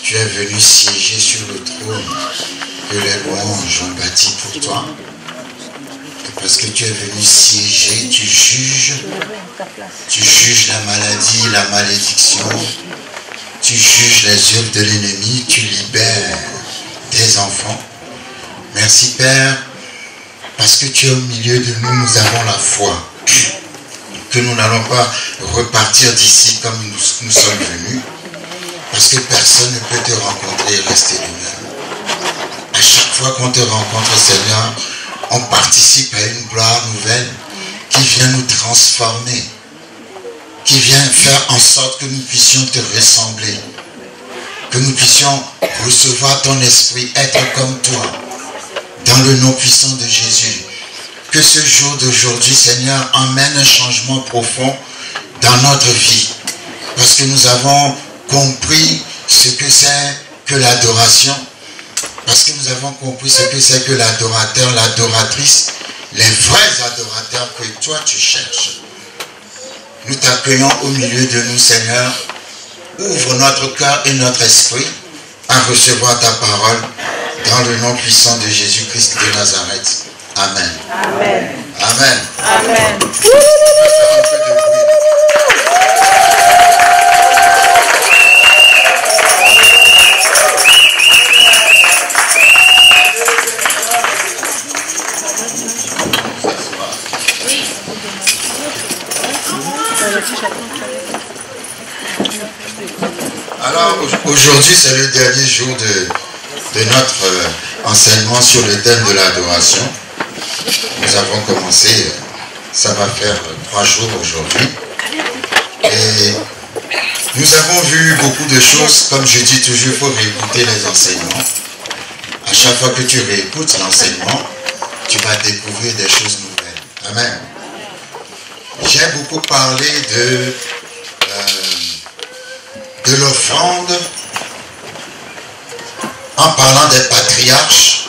tu es venu siéger sur le trône que les louanges ont bâti pour toi. Et parce que tu es venu siéger, tu juges la maladie, la malédiction, tu juges les œuvres de l'ennemi, tu libères tes enfants. Merci Père, parce que tu es au milieu de nous, nous avons la foi que nous n'allons pas repartir d'ici comme nous sommes venus, parce que personne ne peut te rencontrer et rester de même. À chaque fois qu'on te rencontre, Seigneur, on participe à une gloire nouvelle qui vient nous transformer, qui vient faire en sorte que nous puissions te ressembler, que nous puissions recevoir ton esprit, être comme toi, dans le nom puissant de Jésus. Que ce jour d'aujourd'hui, Seigneur, emmène un changement profond dans notre vie. Parce que nous avons compris ce que c'est que l'adoration. Parce que nous avons compris ce que c'est que l'adorateur, l'adoratrice, les vrais adorateurs que toi tu cherches. Nous t'accueillons au milieu de nous, Seigneur. Ouvre notre cœur et notre esprit à recevoir ta parole dans le nom puissant de Jésus-Christ de Nazareth. Amen. Amen. Amen. Amen. Alors aujourd'hui c'est le dernier jour de notre enseignement sur le thème de l'adoration. Nous avons commencé, ça va faire 3 jours aujourd'hui. Et nous avons vu beaucoup de choses. Comme je dis toujours, il faut réécouter les enseignements. À chaque fois que tu réécoutes l'enseignement, tu vas découvrir des choses nouvelles. Amen. J'ai beaucoup parlé de l'offrande en parlant des patriarches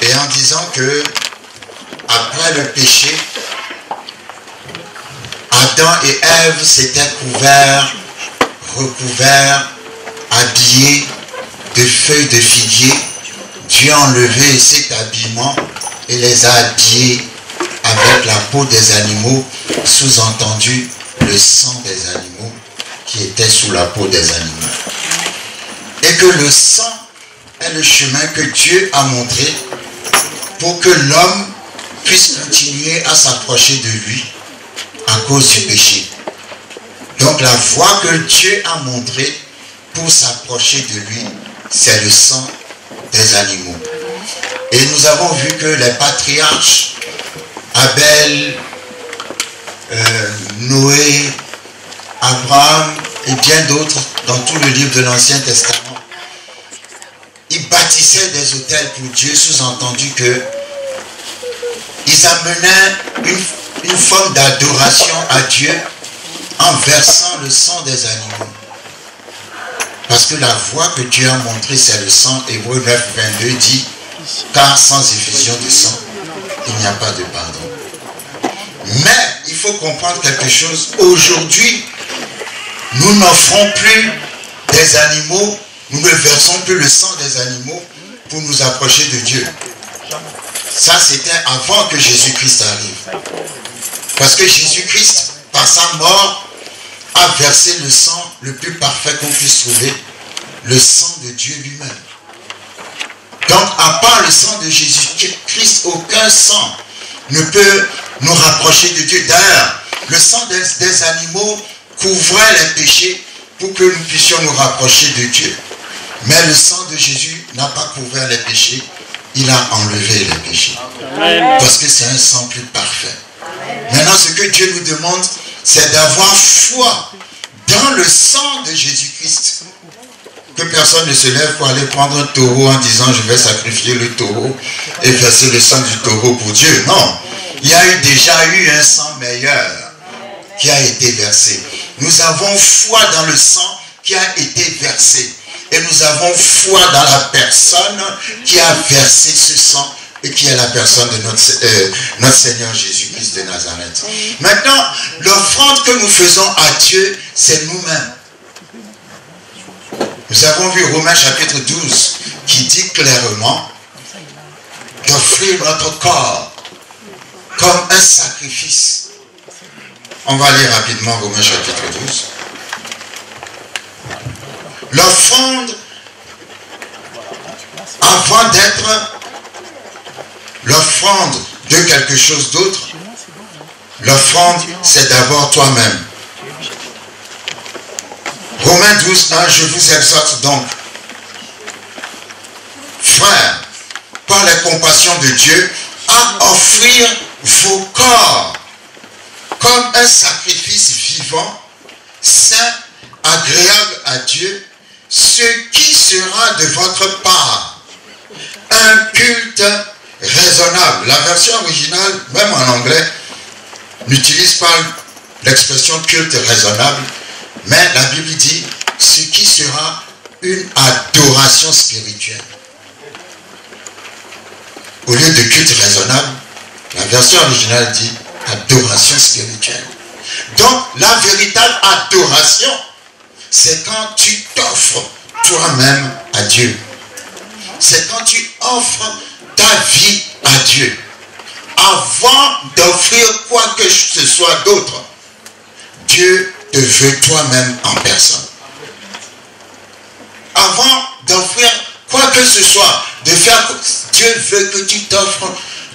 et en disant que après le péché, Adam et Ève s'étaient recouverts, habillés de feuilles de figuier. Dieu a enlevé cet habillement et les a habillés avec la peau des animaux, sous-entendu le sang des animaux qui était sous la peau des animaux. Et que le sang est le chemin que Dieu a montré pour que l'homme puisse continuer à s'approcher de lui à cause du péché. Donc la voie que Dieu a montrée pour s'approcher de lui, c'est le sang des animaux. Et nous avons vu que les patriarches, Abel, Noé, Abraham et bien d'autres dans tout le livre de l'Ancien Testament, ils bâtissaient des autels pour Dieu, sous-entendu que ils amenaient une forme d'adoration à Dieu en versant le sang des animaux. Parce que la voie que Dieu a montrée, c'est le sang. Hébreux 9, 22 dit, car sans effusion de sang, il n'y a pas de pardon. Mais il faut comprendre quelque chose. Aujourd'hui, nous n'offrons plus des animaux, nous ne versons plus le sang des animaux pour nous approcher de Dieu. Ça, c'était avant que Jésus-Christ arrive. Parce que Jésus-Christ, par sa mort, a versé le sang le plus parfait qu'on puisse trouver, le sang de Dieu lui-même. Donc, à part le sang de Jésus-Christ, aucun sang ne peut nous rapprocher de Dieu. D'ailleurs, le sang des animaux couvrait les péchés pour que nous puissions nous rapprocher de Dieu. Mais le sang de Jésus n'a pas couvert les péchés, il a enlevé les péchés. Parce que c'est un sang plus parfait. Maintenant, ce que Dieu nous demande, c'est d'avoir foi dans le sang de Jésus-Christ. Que personne ne se lève pour aller prendre un taureau en disant je vais sacrifier le taureau et verser le sang du taureau pour Dieu. Non, il y a déjà eu un sang meilleur qui a été versé. Nous avons foi dans le sang qui a été versé. Et nous avons foi dans la personne qui a versé ce sang et qui est la personne de notre Seigneur Jésus-Christ de Nazareth. Maintenant, l'offrande que nous faisons à Dieu, c'est nous-mêmes. Nous avons vu Romains chapitre 12 qui dit clairement d'offrir notre corps comme un sacrifice. On va lire rapidement Romains chapitre 12. L'offrande, avant d'être l'offrande de quelque chose d'autre, l'offrande, c'est d'abord toi-même. Romains 12, 1, je vous exhorte donc, frères, par la compassion de Dieu, à offrir vos corps comme un sacrifice vivant, saint, agréable à Dieu, ce qui sera de votre part un culte raisonnable. La version originale, même en anglais, n'utilise pas l'expression culte raisonnable, mais la Bible dit ce qui sera une adoration spirituelle. Au lieu de culte raisonnable, la version originale dit adoration spirituelle. Donc, la véritable adoration, c'est quand tu t'offres toi-même à Dieu. C'est quand tu offres ta vie à Dieu. Avant d'offrir quoi que ce soit d'autre, Dieu te veut toi-même en personne. Avant d'offrir quoi que ce soit, de faire, Dieu veut que tu t'offres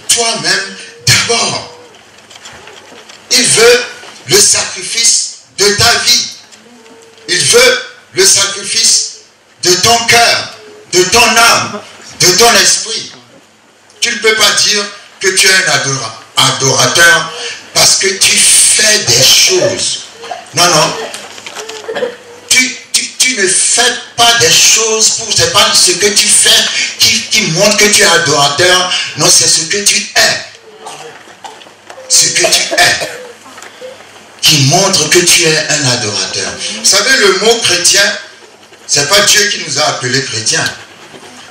toi-même d'abord. Il veut le sacrifice de ta vie. Il veut le sacrifice de ton cœur, de ton âme, de ton esprit. Tu ne peux pas dire que tu es un adorateur parce que tu fais des choses. Non, non. Tu ne fais pas des choses pour... Ce n'est pas ce que tu fais qui montre que tu es adorateur. Non, c'est ce que tu es. Ce que tu es qui montre que tu es un adorateur. Vous savez, le mot chrétien, ce n'est pas Dieu qui nous a appelés chrétiens.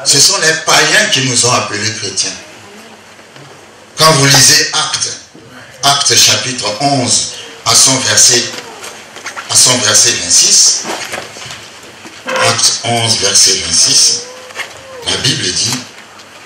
Ce sont les païens qui nous ont appelés chrétiens. Quand vous lisez Actes chapitre 11, à son verset 26, Actes 11, verset 26, la Bible dit,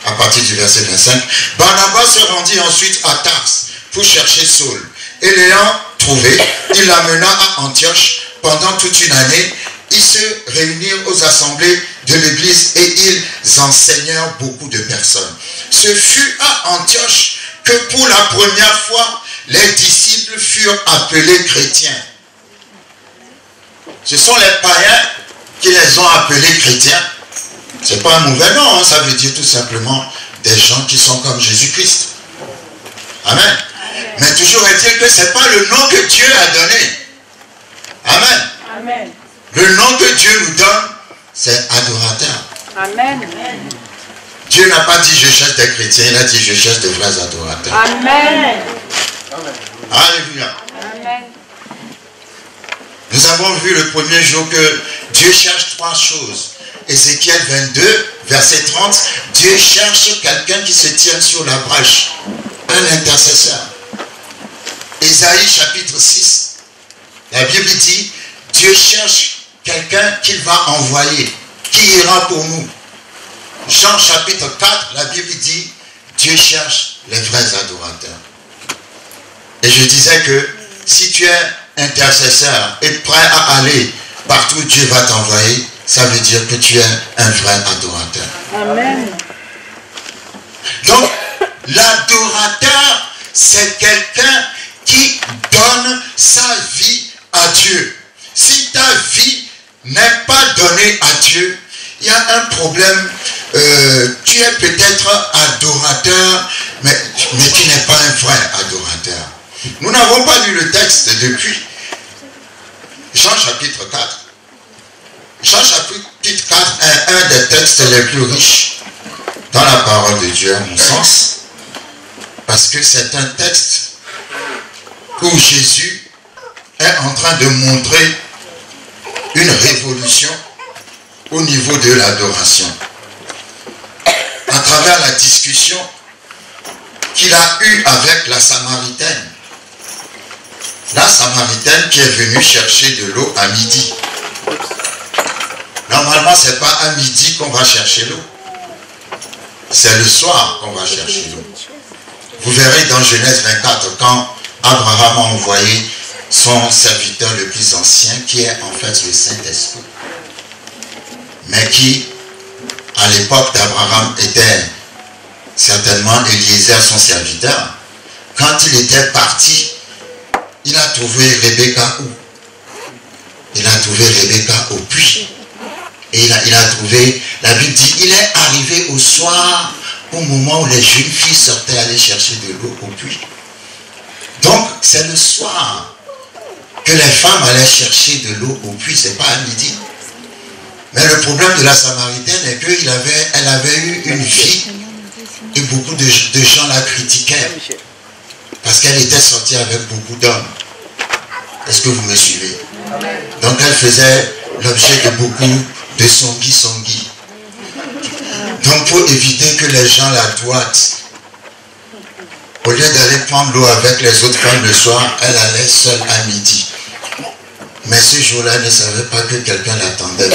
à partir du verset 25, Barnabas se rendit ensuite à Tars pour chercher Saul. Et l'ayant trouvé, il l'amena à Antioche pendant toute une année. Ils se réunirent aux assemblées de l'église et ils enseignèrent beaucoup de personnes. Ce fut à Antioche que pour la première fois, les disciples furent appelés chrétiens. Ce sont les païens qui les ont appelés chrétiens. Ce n'est pas un mauvais nom, hein, ça veut dire tout simplement des gens qui sont comme Jésus-Christ. Amen. Mais toujours est-il que ce n'est pas le nom que Dieu a donné. Amen. Amen. Le nom que Dieu nous donne, c'est adorateur. Amen. Dieu n'a pas dit je cherche des chrétiens, il a dit je cherche de vrais adorateurs. Amen. Alléluia. Amen. Nous avons vu le premier jour que Dieu cherche trois choses. Ézéchiel 22, verset 30, Dieu cherche quelqu'un qui se tienne sur la brèche, un intercesseur. Ésaïe chapitre 6, la Bible dit, Dieu cherche quelqu'un qu'il va envoyer, qui ira pour nous. Jean chapitre 4, la Bible dit, Dieu cherche les vrais adorateurs. Et je disais que si tu es intercesseur et prêt à aller partout où Dieu va t'envoyer, ça veut dire que tu es un vrai adorateur. Amen. Donc, l'adorateur, c'est quelqu'un qui donne sa vie à Dieu. Si ta vie n'est pas donnée à Dieu, il y a un problème. Tu es peut-être adorateur, mais tu n'es pas un vrai adorateur. Nous n'avons pas lu le texte depuis Jean chapitre 4. Jean chapitre 4 est un des textes les plus riches dans la parole de Dieu, à mon sens, parce que c'est un texte où Jésus est en train de montrer une révolution au niveau de l'adoration. À travers la discussion qu'il a eue avec la Samaritaine. La Samaritaine qui est venue chercher de l'eau à midi. Normalement, Souvent, ce n'est pas à midi qu'on va chercher l'eau. C'est le soir qu'on va chercher l'eau. Vous verrez dans Genèse 24, quand Abraham a envoyé son serviteur le plus ancien, qui est en fait le Saint-Esprit, mais qui, à l'époque d'Abraham, était certainement Eliezer, son serviteur. Quand il était parti, il a trouvé Rebecca où? Il a trouvé Rebecca au puits. Et il a trouvé, la Bible dit, il est arrivé au soir, au moment où les jeunes filles sortaient aller chercher de l'eau au puits. Donc, c'est le soir que les femmes allaient chercher de l'eau au puits, c'est pas à midi. Mais le problème de la Samaritaine est qu'elle avait eu une fille et beaucoup de gens la critiquaient parce qu'elle était sortie avec beaucoup d'hommes. Est-ce que vous me suivez? Donc elle faisait l'objet de beaucoup de songui. Donc pour éviter que les gens la doigtent, au lieu d'aller prendre l'eau avec les autres femmes le soir, elle allait seule à midi. Mais ce jour-là, elle ne savait pas que quelqu'un l'attendait.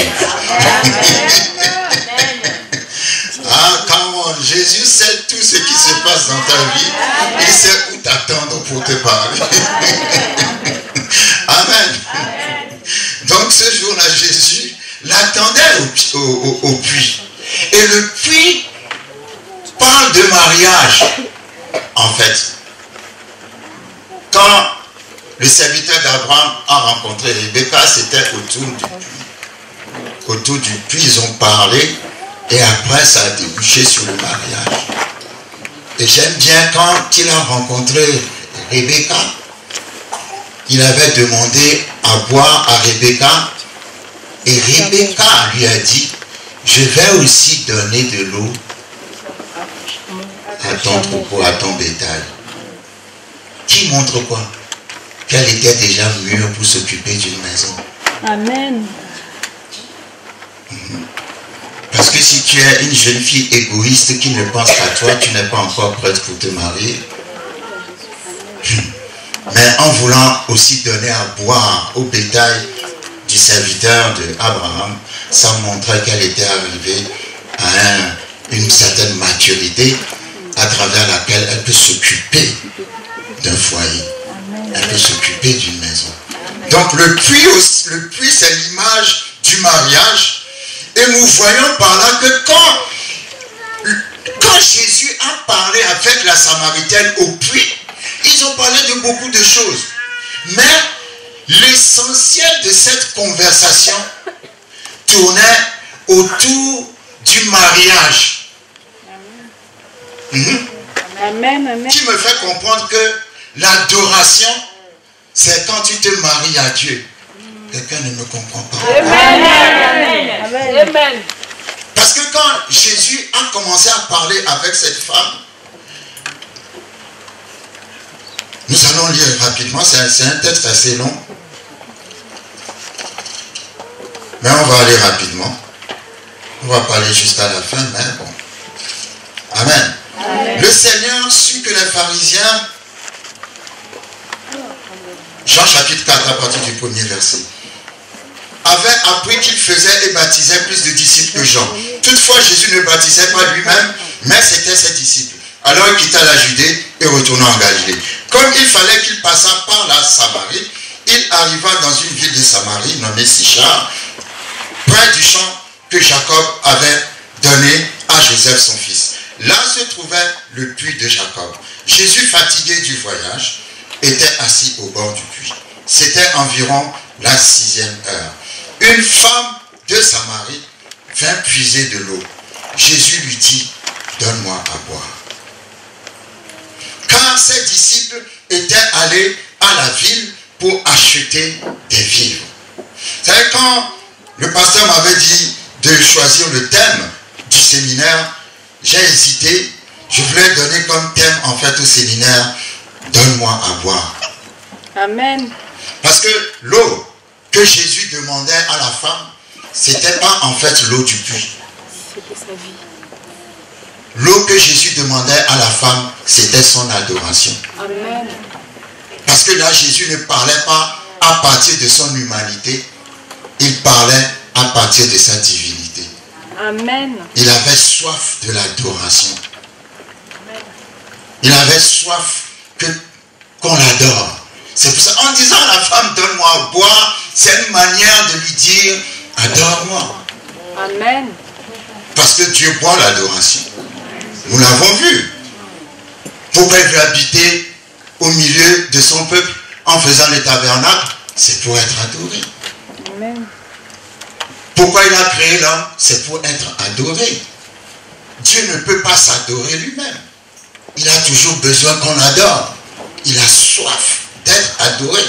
Ah, quand Jésus sait tout ce qui se passe dans ta vie, il sait où t'attendre pour te parler. Amen. Donc ce jour-là, Jésus l'attendait au puits. Et le puits parle de mariage, en fait. Quand le serviteur d'Abraham a rencontré Rebecca, c'était autour du puits. Autour du puits, ils ont parlé et après ça a débouché sur le mariage. Et j'aime bien quand il a rencontré Rebecca, il avait demandé à boire à Rebecca et Rebecca lui a dit, je vais aussi donner de l'eau à ton troupeau, à ton bétail. Qui montre quoi? Qu'elle était déjà mûre pour s'occuper d'une maison. Amen. Parce que si tu es une jeune fille égoïste qui ne pense qu'à toi, tu n'es pas encore prête pour te marier. Mais en voulant aussi donner à boire au bétail du serviteur d'Abraham, ça montrait qu'elle était arrivée à une certaine maturité à travers laquelle elle peut s'occuper d'un foyer. Elle peut s'occuper d'une maison. Donc le puits c'est l'image du mariage. Et nous voyons par là que quand Jésus a parlé avec la Samaritaine au puits, ils ont parlé de beaucoup de choses. Mais l'essentiel de cette conversation tournait autour du mariage. Amen, amen. Qui me fait comprendre que l'adoration, c'est quand tu te maries à Dieu. Quelqu'un ne me comprend pas. Amen. Amen. Amen. Parce que quand Jésus a commencé à parler avec cette femme, nous allons lire rapidement, c'est un texte assez long. Mais on va aller rapidement. On va parler jusqu'à la fin, mais bon. Amen. Amen. Le Seigneur sut que les pharisiens, Jean chapitre 4 à partir du premier verset, avait appris qu'il faisait et baptisait plus de disciples que Jean. Toutefois, Jésus ne baptisait pas lui-même, mais c'était ses disciples. Alors il quitta la Judée et retourna en Galilée. Comme il fallait qu'il passât par la Samarie, il arriva dans une ville de Samarie nommée Sichar, près du champ que Jacob avait donné à Joseph son fils. Là se trouvait le puits de Jacob. Jésus, fatigué du voyage, était assis au bord du puits. C'était environ la 6e heure. Une femme de Samarie vint puiser de l'eau. Jésus lui dit, donne-moi à boire. Car ses disciples étaient allés à la ville pour acheter des vivres. Vous savez, quand le pasteur m'avait dit de choisir le thème du séminaire, j'ai hésité. Je voulais donner comme thème en fait au séminaire, donne-moi à boire. Amen. Parce que l'eau que Jésus demandait à la femme, c'était pas en fait l'eau du puits. C'était sa vie. L'eau que Jésus demandait à la femme, c'était son adoration. Amen. Parce que là, Jésus ne parlait pas à partir de son humanité, il parlait à partir de sa divinité. Amen. Il avait soif de l'adoration. Il avait soif qu'on l'adore. C'est pour ça, en disant à la femme, donne-moi à boire, c'est une manière de lui dire, adore-moi. Amen. Parce que Dieu boit l'adoration. Nous l'avons vu. Pourquoi il veut habiter au milieu de son peuple en faisant le tabernacle? C'est pour être adoré. Amen. Pourquoi il a créé l'homme? C'est pour être adoré. Dieu ne peut pas s'adorer lui-même. Il a toujours besoin qu'on adore. Il a soif d'être adoré.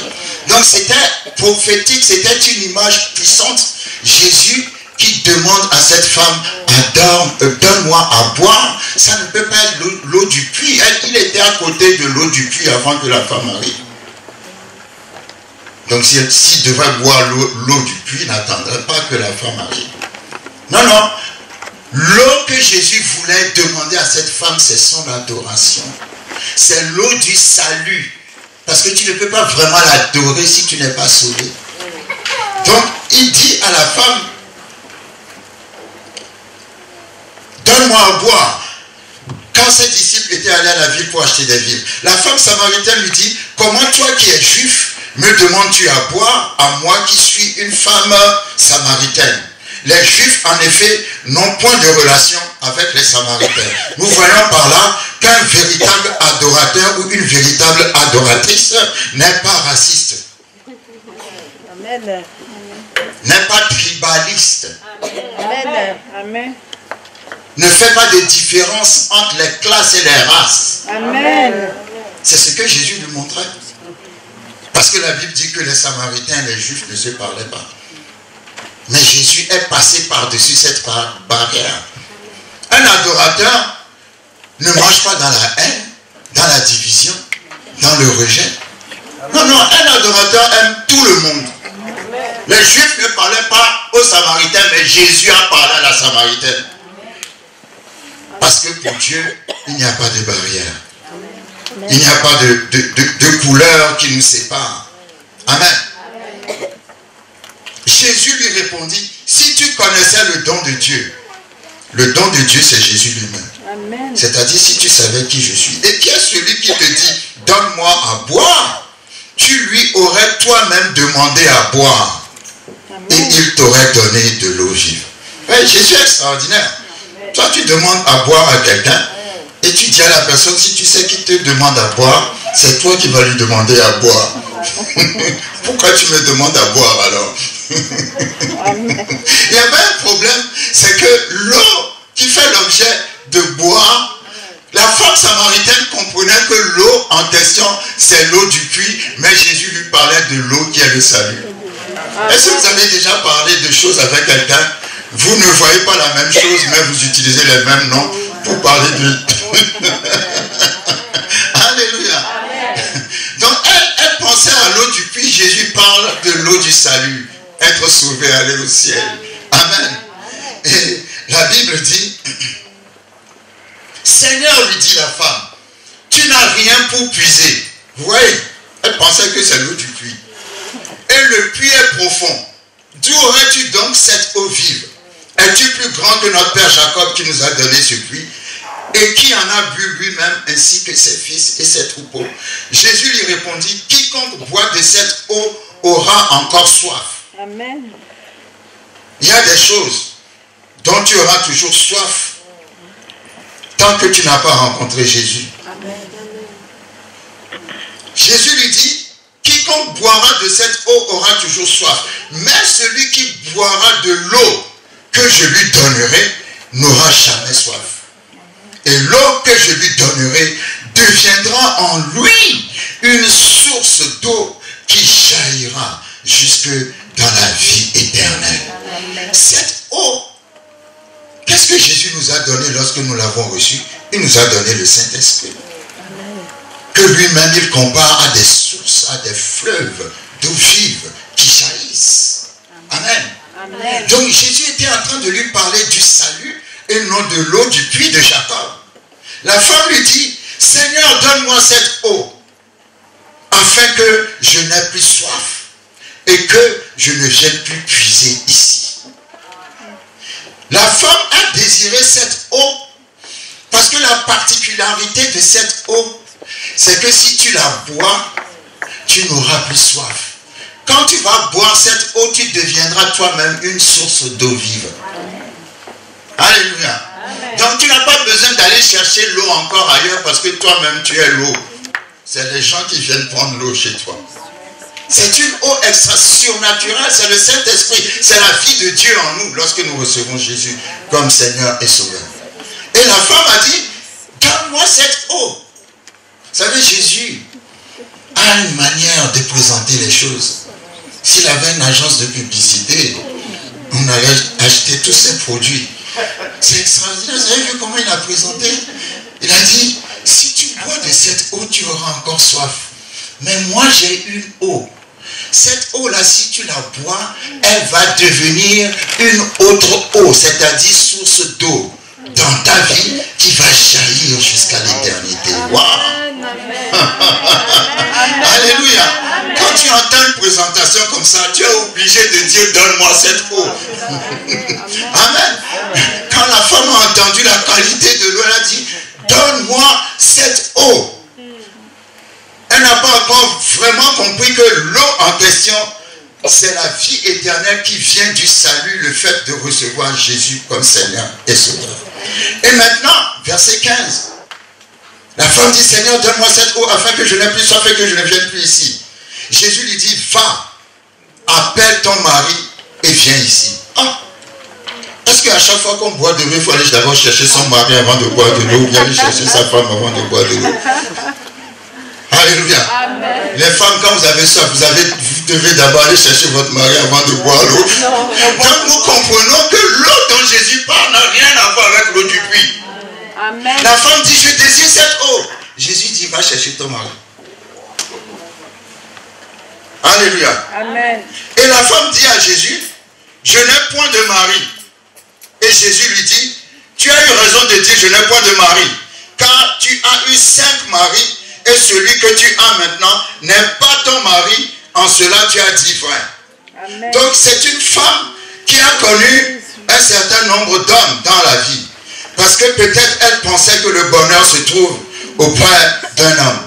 Donc c'était prophétique, c'était une image puissante. Jésus qui demande à cette femme, donne-moi à boire. Ça ne peut pas être l'eau du puits. Il était à côté de l'eau du puits avant que la femme arrive. Donc s'il devait boire l'eau du puits, il n'attendrait pas que la femme arrive. Non, non. L'eau que Jésus voulait demander à cette femme, c'est son adoration. C'est l'eau du salut. Parce que tu ne peux pas vraiment l'adorer si tu n'es pas sauvé. Donc, il dit à la femme, donne-moi à boire. Quand ses disciples étaient allés à la ville pour acheter des vivres, la femme samaritaine lui dit, comment toi qui es juif, me demandes-tu à boire, à moi qui suis une femme samaritaine? Les Juifs, en effet, n'ont point de relation avec les Samaritains. Nous voyons par là qu'un véritable adorateur ou une véritable adoratrice n'est pas raciste. Amen. N'est pas tribaliste. Amen. Amen. Ne fait pas de différence entre les classes et les races. Amen. C'est ce que Jésus lui montrait. Parce que la Bible dit que les Samaritains et les Juifs ne se parlaient pas. Mais Jésus est passé par-dessus cette barrière. Un adorateur ne marche pas dans la haine, dans la division, dans le rejet. Non, non, un adorateur aime tout le monde. Les Juifs ne parlaient pas aux Samaritains, mais Jésus a parlé à la Samaritaine. Parce que pour Dieu, il n'y a pas de barrière. Il n'y a pas de couleur qui nous sépare. Amen. Jésus lui répondit, si tu connaissais le don de Dieu, le don de Dieu c'est Jésus lui-même. C'est-à-dire si tu savais qui je suis. Et qui est celui qui te dit, donne-moi à boire? Tu lui aurais toi-même demandé à boire. Amen. Et il t'aurait donné de l'eau vive. Ouais, Jésus est extraordinaire. Amen. Toi tu demandes à boire à quelqu'un et tu dis à la personne, si tu sais qui te demande à boire, c'est toi qui vas lui demander à boire. Pourquoi tu me demandes à boire alors? Il y avait un problème, c'est que l'eau qui fait l'objet de boire, la femme samaritaine comprenait que l'eau en question, c'est l'eau du puits, mais Jésus lui parlait de l'eau qui est le salut. Est-ce que vous avez déjà parlé de choses avec quelqu'un? Vous ne voyez pas la même chose, mais vous utilisez les mêmes noms pour parler de... Alléluia. Donc elle pensait à l'eau du puits, Jésus parle de l'eau du salut. Être sauvé, aller au ciel. Amen. Et la Bible dit, Seigneur, lui dit la femme, tu n'as rien pour puiser. Vous voyez, elle pensait que c'est l'eau du puits. Et le puits est profond. D'où aurais-tu donc cette eau vive? Es-tu plus grand que notre père Jacob qui nous a donné ce puits et qui en a bu lui-même ainsi que ses fils et ses troupeaux? Jésus lui répondit, quiconque boit de cette eau aura encore soif. Amen. Il y a des choses dont tu auras toujours soif tant que tu n'as pas rencontré Jésus. Amen. Jésus lui dit, quiconque boira de cette eau aura toujours soif. Mais celui qui boira de l'eau que je lui donnerai n'aura jamais soif. Et l'eau que je lui donnerai deviendra en lui une source d'eau qui jaillira jusque dans la vie éternelle. Cette eau, qu'est-ce que Jésus nous a donné lorsque nous l'avons reçu? Il nous a donné le Saint-Esprit. Que lui-même il compare à des sources, à des fleuves d'eau vive qui jaillissent. Amen. Amen. Donc Jésus était en train de lui parler du salut et non de l'eau du puits de Jacob. La femme lui dit, Seigneur, donne-moi cette eau afin que je n'ai plus soif et que je ne vienne plus puiser ici. La femme a désiré cette eau parce que la particularité de cette eau, c'est que si tu la bois, tu n'auras plus soif. Quand tu vas boire cette eau, tu deviendras toi-même une source d'eau vive. Alléluia. Donc tu n'as pas besoin d'aller chercher l'eau encore ailleurs parce que toi-même tu es l'eau. C'est les gens qui viennent prendre l'eau chez toi. C'est une eau extra surnaturelle, c'est le Saint-Esprit, c'est la vie de Dieu en nous lorsque nous recevons Jésus comme Seigneur et Sauveur. Et la femme a dit, donne-moi cette eau. Vous savez, Jésus a une manière de présenter les choses. S'il avait une agence de publicité, on allait acheter tous ses produits. C'est extraordinaire. Vous avez vu comment il a présenté? Il a dit, si tu bois de cette eau, tu auras encore soif. Mais moi, j'ai une eau. Cette eau-là, si tu la bois, elle va devenir une autre eau, c'est-à-dire source d'eau dans ta vie qui va jaillir jusqu'à l'éternité. Wow. Alléluia. Quand tu entends une présentation comme ça, tu es obligé de dire, donne-moi cette eau. Amen. Quand la femme a entendu la qualité de l'eau, elle a dit, donne-moi cette eau. Elle n'a pas encore vraiment compris que l'eau en question, c'est la vie éternelle qui vient du salut, le fait de recevoir Jésus comme Seigneur et Sauveur. Et maintenant, verset 15. La femme dit, Seigneur, donne-moi cette eau afin que je n'ai plus soif et que je ne vienne plus ici. Jésus lui dit, va, appelle ton mari et viens ici. Ah. Est-ce qu'à chaque fois qu'on boit de l'eau, il faut aller d'abord chercher son mari avant de boire de l'eau ou bien aller chercher sa femme avant de boire de l'eau? Alléluia. Amen. Les femmes, quand vous avez soif, vous devez d'abord aller chercher votre mari avant de boire l'eau. Donc nous comprenons que l'eau dont Jésus parle n'a rien à voir avec l'eau du puits. Amen. La femme dit, je désire cette eau. Jésus dit, va chercher ton mari. Alléluia. Amen. Et la femme dit à Jésus, je n'ai point de mari. Et Jésus lui dit, tu as eu raison de dire, je n'ai point de mari. Car tu as eu 5 maris. Et celui que tu as maintenant n'est pas ton mari, en cela tu as dit vrai. Amen. Donc c'est une femme qui a connu un certain nombre d'hommes dans la vie. Parce que peut-être elle pensait que le bonheur se trouve auprès d'un homme.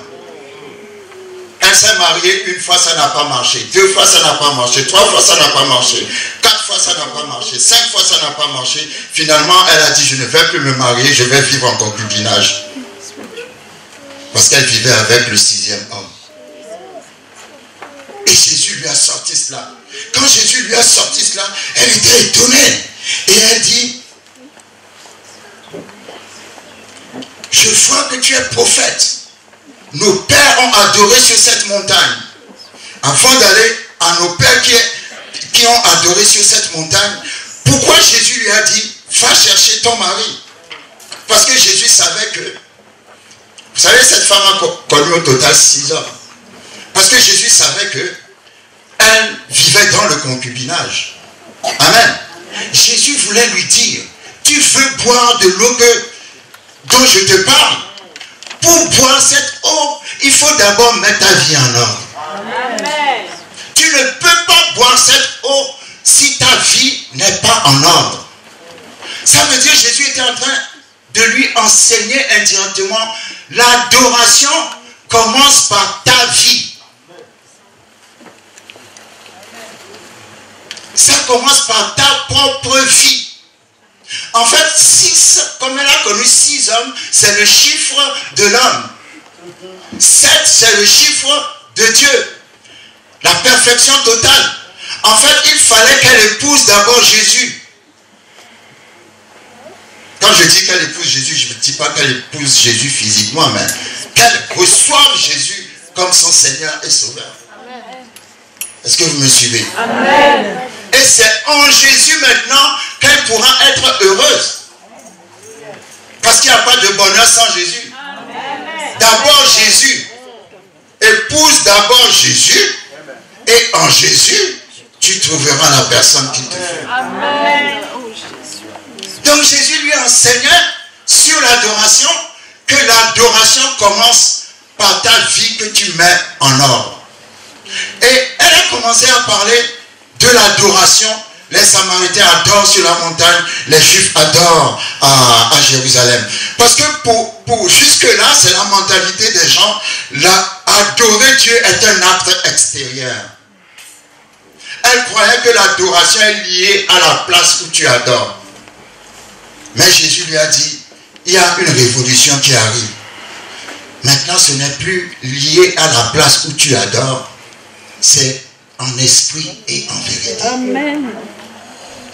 Elle s'est mariée une fois, ça n'a pas marché. 2 fois, ça n'a pas marché. 3 fois, ça n'a pas marché. 4 fois, ça n'a pas marché. 5 fois, ça n'a pas marché. Finalement, elle a dit, je ne vais plus me marier, je vais vivre en concubinage. Parce qu'elle vivait avec le 6e homme. Et Jésus lui a sorti cela. Quand Jésus lui a sorti cela, elle était étonnée. Et elle dit, je vois que tu es prophète. Nos pères ont adoré sur cette montagne. Avant d'aller à nos pères qui ont adoré sur cette montagne, pourquoi Jésus lui a dit, va chercher ton mari? Parce que Jésus savait que, vous savez, cette femme a connu au total 6 hommes. Parce que Jésus savait que elle vivait dans le concubinage. Amen. Jésus voulait lui dire, tu veux boire de l'eau dont je te parle? Pour boire cette eau, il faut d'abord mettre ta vie en ordre. Amen. Tu ne peux pas boire cette eau si ta vie n'est pas en ordre. Ça veut dire que Jésus était en train de lui enseigner indirectement, l'adoration commence par ta vie. Ça commence par ta propre vie. En fait, 6, comme elle a connu 6 hommes, c'est le chiffre de l'homme. 7, c'est le chiffre de Dieu. La perfection totale. En fait, il fallait qu'elle épouse d'abord Jésus. Quand je dis qu'elle épouse Jésus, je ne dis pas qu'elle épouse Jésus physiquement, mais qu'elle reçoive Jésus comme son Seigneur et Sauveur. Est-ce que vous me suivez? Amen. Et c'est en Jésus maintenant qu'elle pourra être heureuse. Parce qu'il n'y a pas de bonheur sans Jésus. D'abord Jésus. Épouse d'abord Jésus. Et en Jésus, tu trouveras la personne qui te fait. Amen. Donc Jésus lui enseignait sur l'adoration que l'adoration commence par ta vie que tu mets en ordre. Et elle a commencé à parler de l'adoration Les Samaritains adorent sur la montagne, les Juifs adorent à Jérusalem. Parce que pour jusque-là, c'est la mentalité des gens. Adorer Dieu est un acte extérieur. Elle croyait que l'adoration est liée à la place où tu adores. Mais Jésus lui a dit, il y a une révolution qui arrive. Maintenant, ce n'est plus lié à la place où tu adores. C'est en esprit et en vérité. Amen.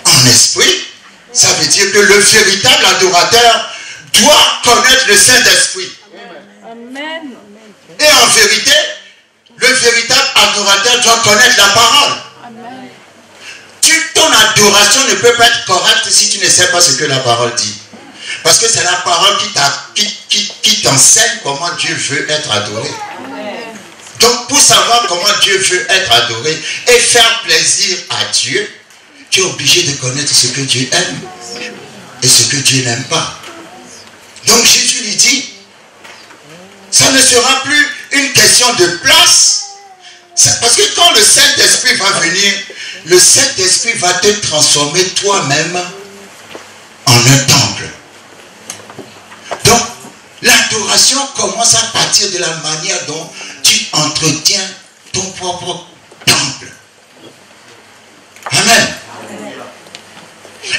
En esprit, ça veut dire que le véritable adorateur doit connaître le Saint-Esprit. Amen. Et en vérité, le véritable adorateur doit connaître la parole. Amen. Ton adoration ne peut pas être correcte si tu ne sais pas ce que la parole dit. Parce que c'est la parole qui t'enseigne comment Dieu veut être adoré. Donc pour savoir comment Dieu veut être adoré et faire plaisir à Dieu, tu es obligé de connaître ce que Dieu aime et ce que Dieu n'aime pas. Donc Jésus lui dit, ça ne sera plus une question de place. Parce que quand le Saint-Esprit va venir, le Saint-Esprit va te transformer toi-même en un temple. Donc, l'adoration commence à partir de la manière dont tu entretiens ton propre temple. Amen.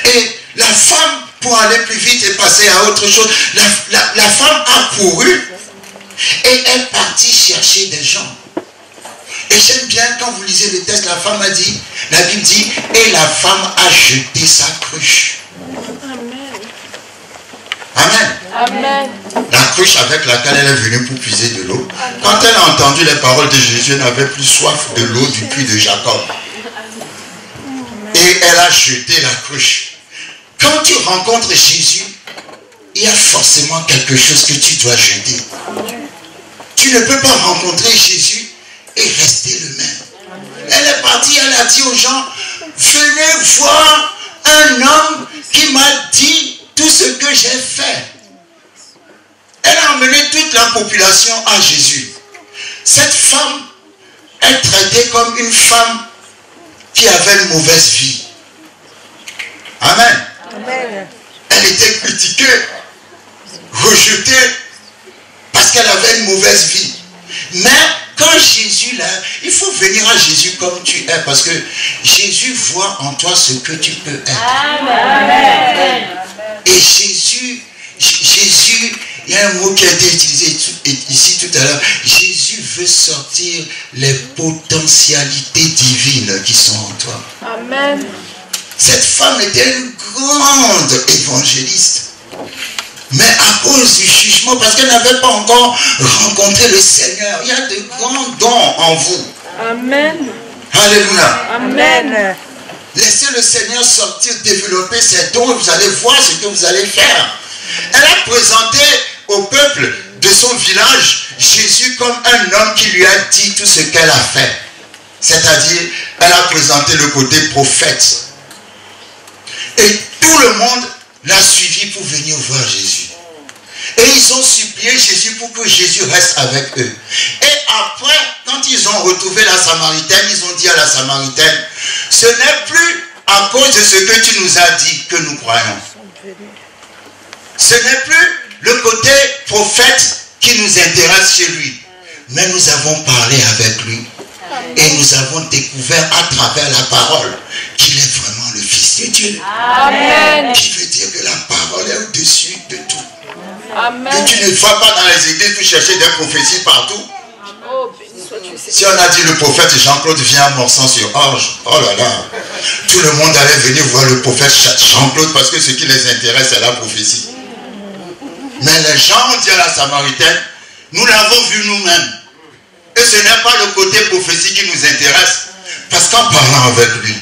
Et la femme, pour aller plus vite et passer à autre chose, la femme a couru et est partie chercher des gens. Et j'aime bien quand vous lisez le texte, la Bible dit, et la femme a jeté sa cruche. Amen. Amen. La cruche avec laquelle elle est venue pour puiser de l'eau. Quand elle a entendu les paroles de Jésus, elle n'avait plus soif de l'eau du puits de Jacob. Et elle a jeté la cruche. Quand tu rencontres Jésus, il y a forcément quelque chose que tu dois jeter. Tu ne peux pas rencontrer Jésus et rester le même. Elle est partie, elle a dit aux gens, venez voir un homme qui m'a dit tout ce que j'ai fait. Elle a emmené toute la population à Jésus. Cette femme est traitée comme une femme qui avait une mauvaise vie. Amen. Amen. Elle était critiquée, rejetée, parce qu'elle avait une mauvaise vie. Mais quand Jésus là, il faut venir à Jésus comme tu es, parce que Jésus voit en toi ce que tu peux être. Amen. Et Jésus, il y a un mot qui a été utilisé ici tout à l'heure. Jésus veut sortir les potentialités divines qui sont en toi. Amen. Cette femme était une grande évangéliste. Mais à cause du jugement, parce qu'elle n'avait pas encore rencontré le Seigneur, il y a de grands dons en vous. Amen. Alléluia. Amen. Laissez le Seigneur sortir, développer ses dons et vous allez voir ce que vous allez faire. Elle a présenté au peuple de son village Jésus comme un homme qui lui a dit tout ce qu'elle a fait. C'est-à-dire, elle a présenté le côté prophète. Et tout le monde l'a suivi pour venir voir Jésus. Et ils ont supplié Jésus pour que Jésus reste avec eux. Et après, quand ils ont retrouvé la Samaritaine, ils ont dit à la Samaritaine, ce n'est plus à cause de ce que tu nous as dit que nous croyons. Ce n'est plus le côté prophète qui nous intéresse chez lui. Mais nous avons parlé avec lui. Et nous avons découvert à travers la parole qu'il est vraiment le Fils de Dieu. Amen. Qui veut dire que la parole est au-dessus de tout. Amen. Que tu ne vas pas dans les églises pour chercher des prophéties partout. Oh, béni sois-tu, Seigneur. Si on a dit le prophète Jean-Claude vient à Morsan-sur-Orge, oh là là, tout le monde allait venir voir le prophète Jean-Claude parce que ce qui les intéresse, c'est la prophétie. Mais les gens ont dit à la Samaritaine, nous l'avons vu nous-mêmes. Et ce n'est pas le côté prophétique qui nous intéresse. Parce qu'en parlant avec lui,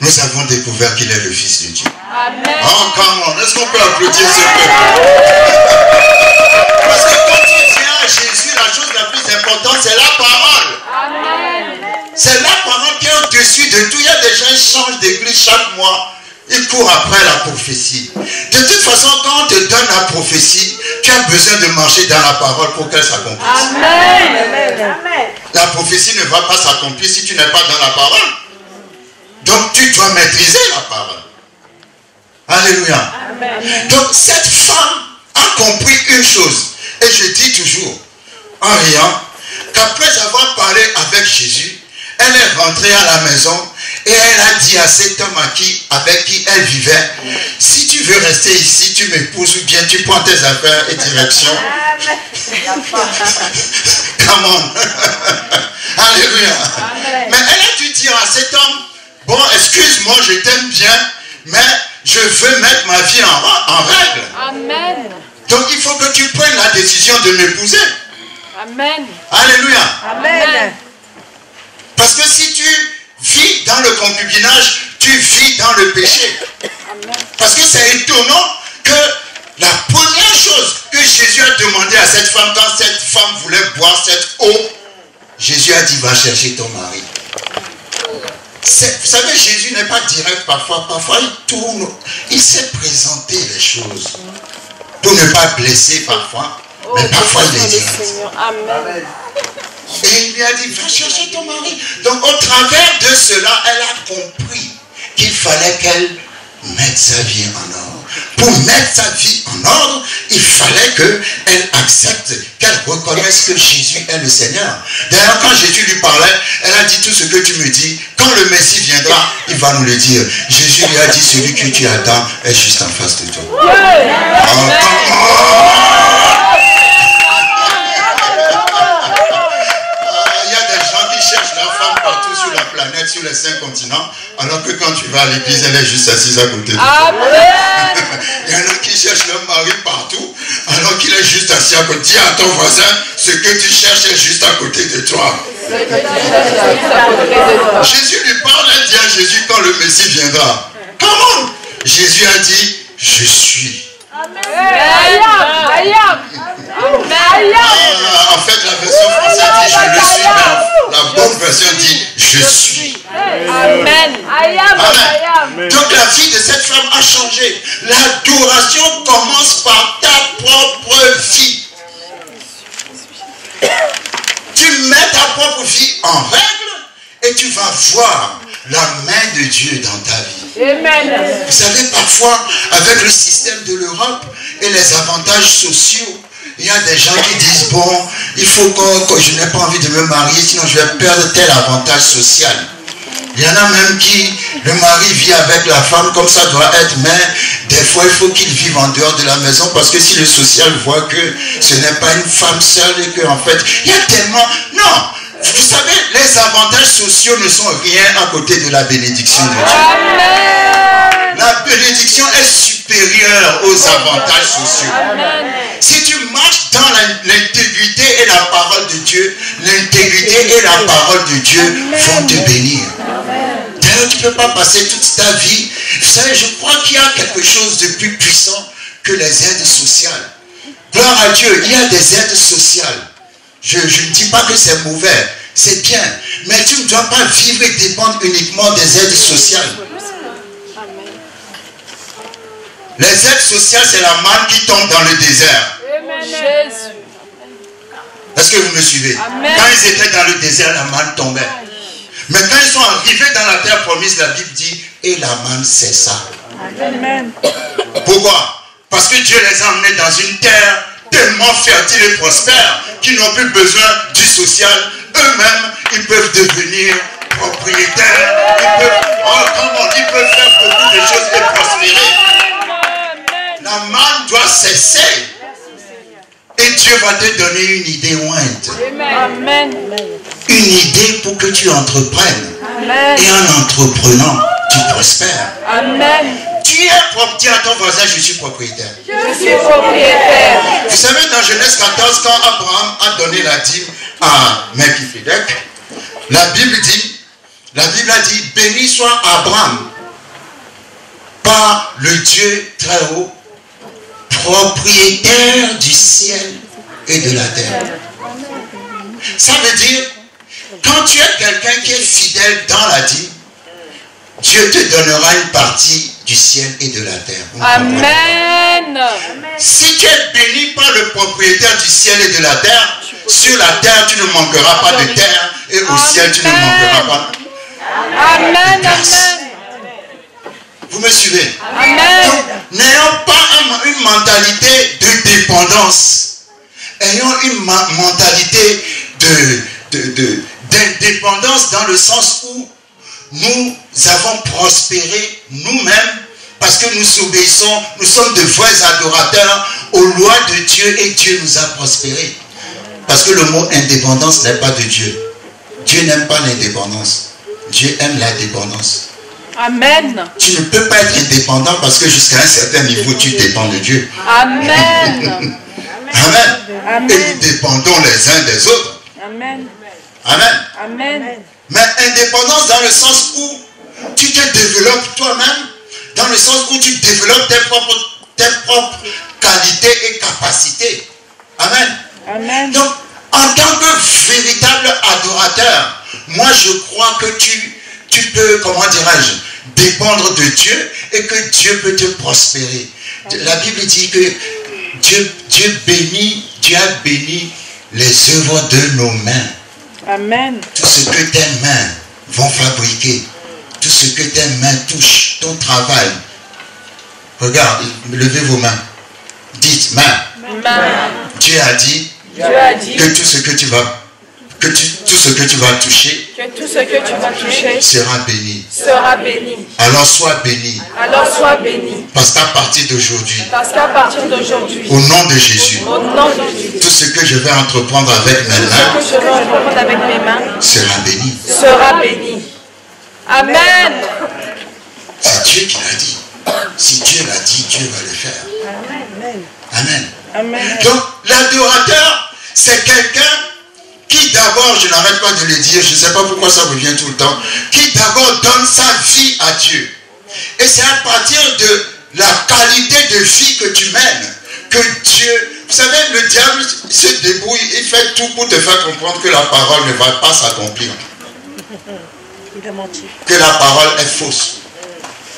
nous avons découvert qu'il est le Fils de Dieu. Amen. Oh, comment? Est-ce qu'on peut applaudir ce peuple? Parce que quand tu viens à Jésus, la chose la plus importante, c'est la parole. Amen. C'est la parole qui est au-dessus de tout. Il y a des gens qui changent d'église chaque mois. Ils courent après la prophétie. De toute façon, quand on te donne la prophétie, tu as besoin de marcher dans la parole pour qu'elle s'accomplisse. Amen. Amen. La prophétie ne va pas s'accomplir si tu n'es pas dans la parole. Donc tu dois maîtriser la parole. Alléluia. Amen. Donc cette femme a compris une chose. Et je dis toujours, en riant, qu'après avoir parlé avec Jésus, elle est rentrée à la maison et elle a dit à cet homme avec qui elle vivait, si tu veux rester ici, tu m'épouses ou bien tu prends tes affaires et direction. Come on. Alléluia. Mais elle a dû dire à cet homme, bon, excuse-moi, je t'aime bien, mais je veux mettre ma vie en règle. Amen. Donc il faut que tu prennes la décision de m'épouser. Amen. Alléluia. Amen. Parce que si tu vis dans le concubinage, tu vis dans le péché. Amen. Parce que c'est étonnant que la première chose que Jésus a demandé à cette femme, quand cette femme voulait boire cette eau, Jésus a dit, va chercher ton mari. Vous savez, Jésus n'est pas direct parfois. Parfois, il tourne, il sait présenter les choses. Pour ne pas blesser parfois, mais parfois il est direct. Amen. Et il lui a dit, va chercher ton mari. Donc au travers de cela, elle a compris qu'il fallait qu'elle mette sa vie en ordre. Pour mettre sa vie en ordre, il fallait qu'elle accepte, qu'elle reconnaisse que Jésus est le Seigneur. D'ailleurs, quand Jésus lui parlait, elle a dit, tout ce que tu me dis, quand le Messie viendra, il va nous le dire. Jésus lui a dit, celui que tu attends est juste en face de toi. Planète sur les 5 continents, alors que quand tu vas à l'église, elle est juste assise à côté de toi. Amen. Il y en a qui cherchent leur mari partout, alors qu'il est juste assis à côté. Dis à ton voisin, ce que tu cherches est juste à côté de toi. Jésus lui parle, elle dit à Jésus quand le Messie viendra. Comment? Jésus a dit, je suis. En fait, la version française dit je le suis, mais la bonne version dit je suis. Amen. Amen. Donc la vie de cette femme a changé. L'adoration commence par ta propre vie. Tu mets ta propre vie en règle et tu vas voir la main de Dieu dans ta vie. Amen. Vous savez, parfois, avec le système de l'Europe et les avantages sociaux, il y a des gens qui disent, bon, il faut que je n'ai pas envie de me marier, sinon je vais perdre tel avantage social. Il y en a même qui, le mari vit avec la femme comme ça doit être, mais des fois il faut qu'il vive en dehors de la maison parce que si le social voit que ce n'est pas une femme seule et qu'en fait, il y a tellement... Non, vous savez, les avantages sociaux ne sont rien à côté de la bénédiction de Dieu. Amen. La bénédiction est supérieure aux avantages sociaux. Amen. Si tu marches dans l'intégrité et la parole de Dieu, l'intégrité et la parole de Dieu vont te bénir. D'ailleurs, tu ne peux pas passer toute ta vie. Vous savez, je crois qu'il y a quelque chose de plus puissant que les aides sociales. Gloire à Dieu, il y a des aides sociales. Je ne dis pas que c'est mauvais, c'est bien. Mais tu ne dois pas vivre et dépendre uniquement des aides sociales. Les aides sociales, c'est la manne qui tombe dans le désert. Jésus. Est-ce que vous me suivez? Amen. Quand ils étaient dans le désert, la manne tombait. Mais quand ils sont arrivés dans la terre promise, la Bible dit, et la manne cessa. Amen. Pourquoi? Parce que Dieu les a emmenés dans une terre tellement fertile et prospère qu'ils n'ont plus besoin du social. Eux-mêmes, ils peuvent devenir propriétaires. Ils peuvent faire beaucoup de choses et prospérer. La manne doit cesser. Et Dieu va te donner une idée ointe. Amen. Une idée pour que tu entreprennes. Amen. Et en entreprenant, tu prospères. Amen. Tu es propre. Dis à ton voisin, je suis propriétaire. Je suis propriétaire. Vous savez, dans Genèse 14, quand Abraham a donné la dîme à Melchisedec, la Bible a dit, béni soit Abraham par le Dieu très haut, propriétaire du ciel et de la terre. Ça veut dire, quand tu es quelqu'un qui est fidèle dans la dîme, Dieu te donnera une partie du ciel et de la terre. Amen. Si tu es béni par le propriétaire du ciel et de la terre, sur la terre tu ne manqueras pas de terre et au ciel tu ne manqueras pas. Amen. Amen. me suivez? Amen. Donc, n'ayons pas une mentalité de dépendance. Ayons une mentalité d'indépendance dans le sens où nous avons prospéré nous-mêmes parce que nous obéissons, nous sommes de vrais adorateurs aux lois de Dieu et Dieu nous a prospérés. Parce que le mot indépendance n'est pas de Dieu. Dieu n'aime pas l'indépendance. Dieu aime la dépendance. Amen. Tu ne peux pas être indépendant parce que jusqu'à un certain niveau, tu dépends de Dieu. Amen. Amen. Amen. Et nous dépendons les uns des autres. Amen. Amen. Amen. Mais indépendance dans le sens où tu te développes toi-même, dans le sens où tu développes tes propres qualités et capacités. Amen. Amen. Donc, en tant que véritable adorateur, moi je crois que tu peux, comment dirais-je, dépendre de Dieu et que Dieu peut te prospérer. La Bible dit que Dieu a béni les œuvres de nos mains. Amen. Tout ce que tes mains vont fabriquer, tout ce que tes mains touchent, ton travail. Regarde, levez vos mains. Dites main. Main. Dieu a dit que tout ce que tu vas toucher Que tout ce que tu vas toucher sera béni. sera béni. Alors sois béni. Alors sois béni. Parce qu'à partir d'aujourd'hui, Parce qu'à partir d'aujourd'hui, au nom de Jésus, au nom de Jésus, tout ce que je vais entreprendre avec mes ce que mains je vais entreprendre avec mes mains sera béni. sera béni. Amen. C'est Dieu qui l'a dit. Si Dieu l'a dit, Dieu va le faire. Amen. Amen. Donc, l'adorateur, c'est quelqu'un qui d'abord, je n'arrête pas de le dire, je ne sais pas pourquoi ça revient tout le temps, qui d'abord donne sa vie à Dieu. Et c'est à partir de la qualité de vie que tu mènes que Dieu... Vous savez, le diable se débrouille, il fait tout pour te faire comprendre que la parole ne va pas s'accomplir. Il a menti. Que la parole est fausse.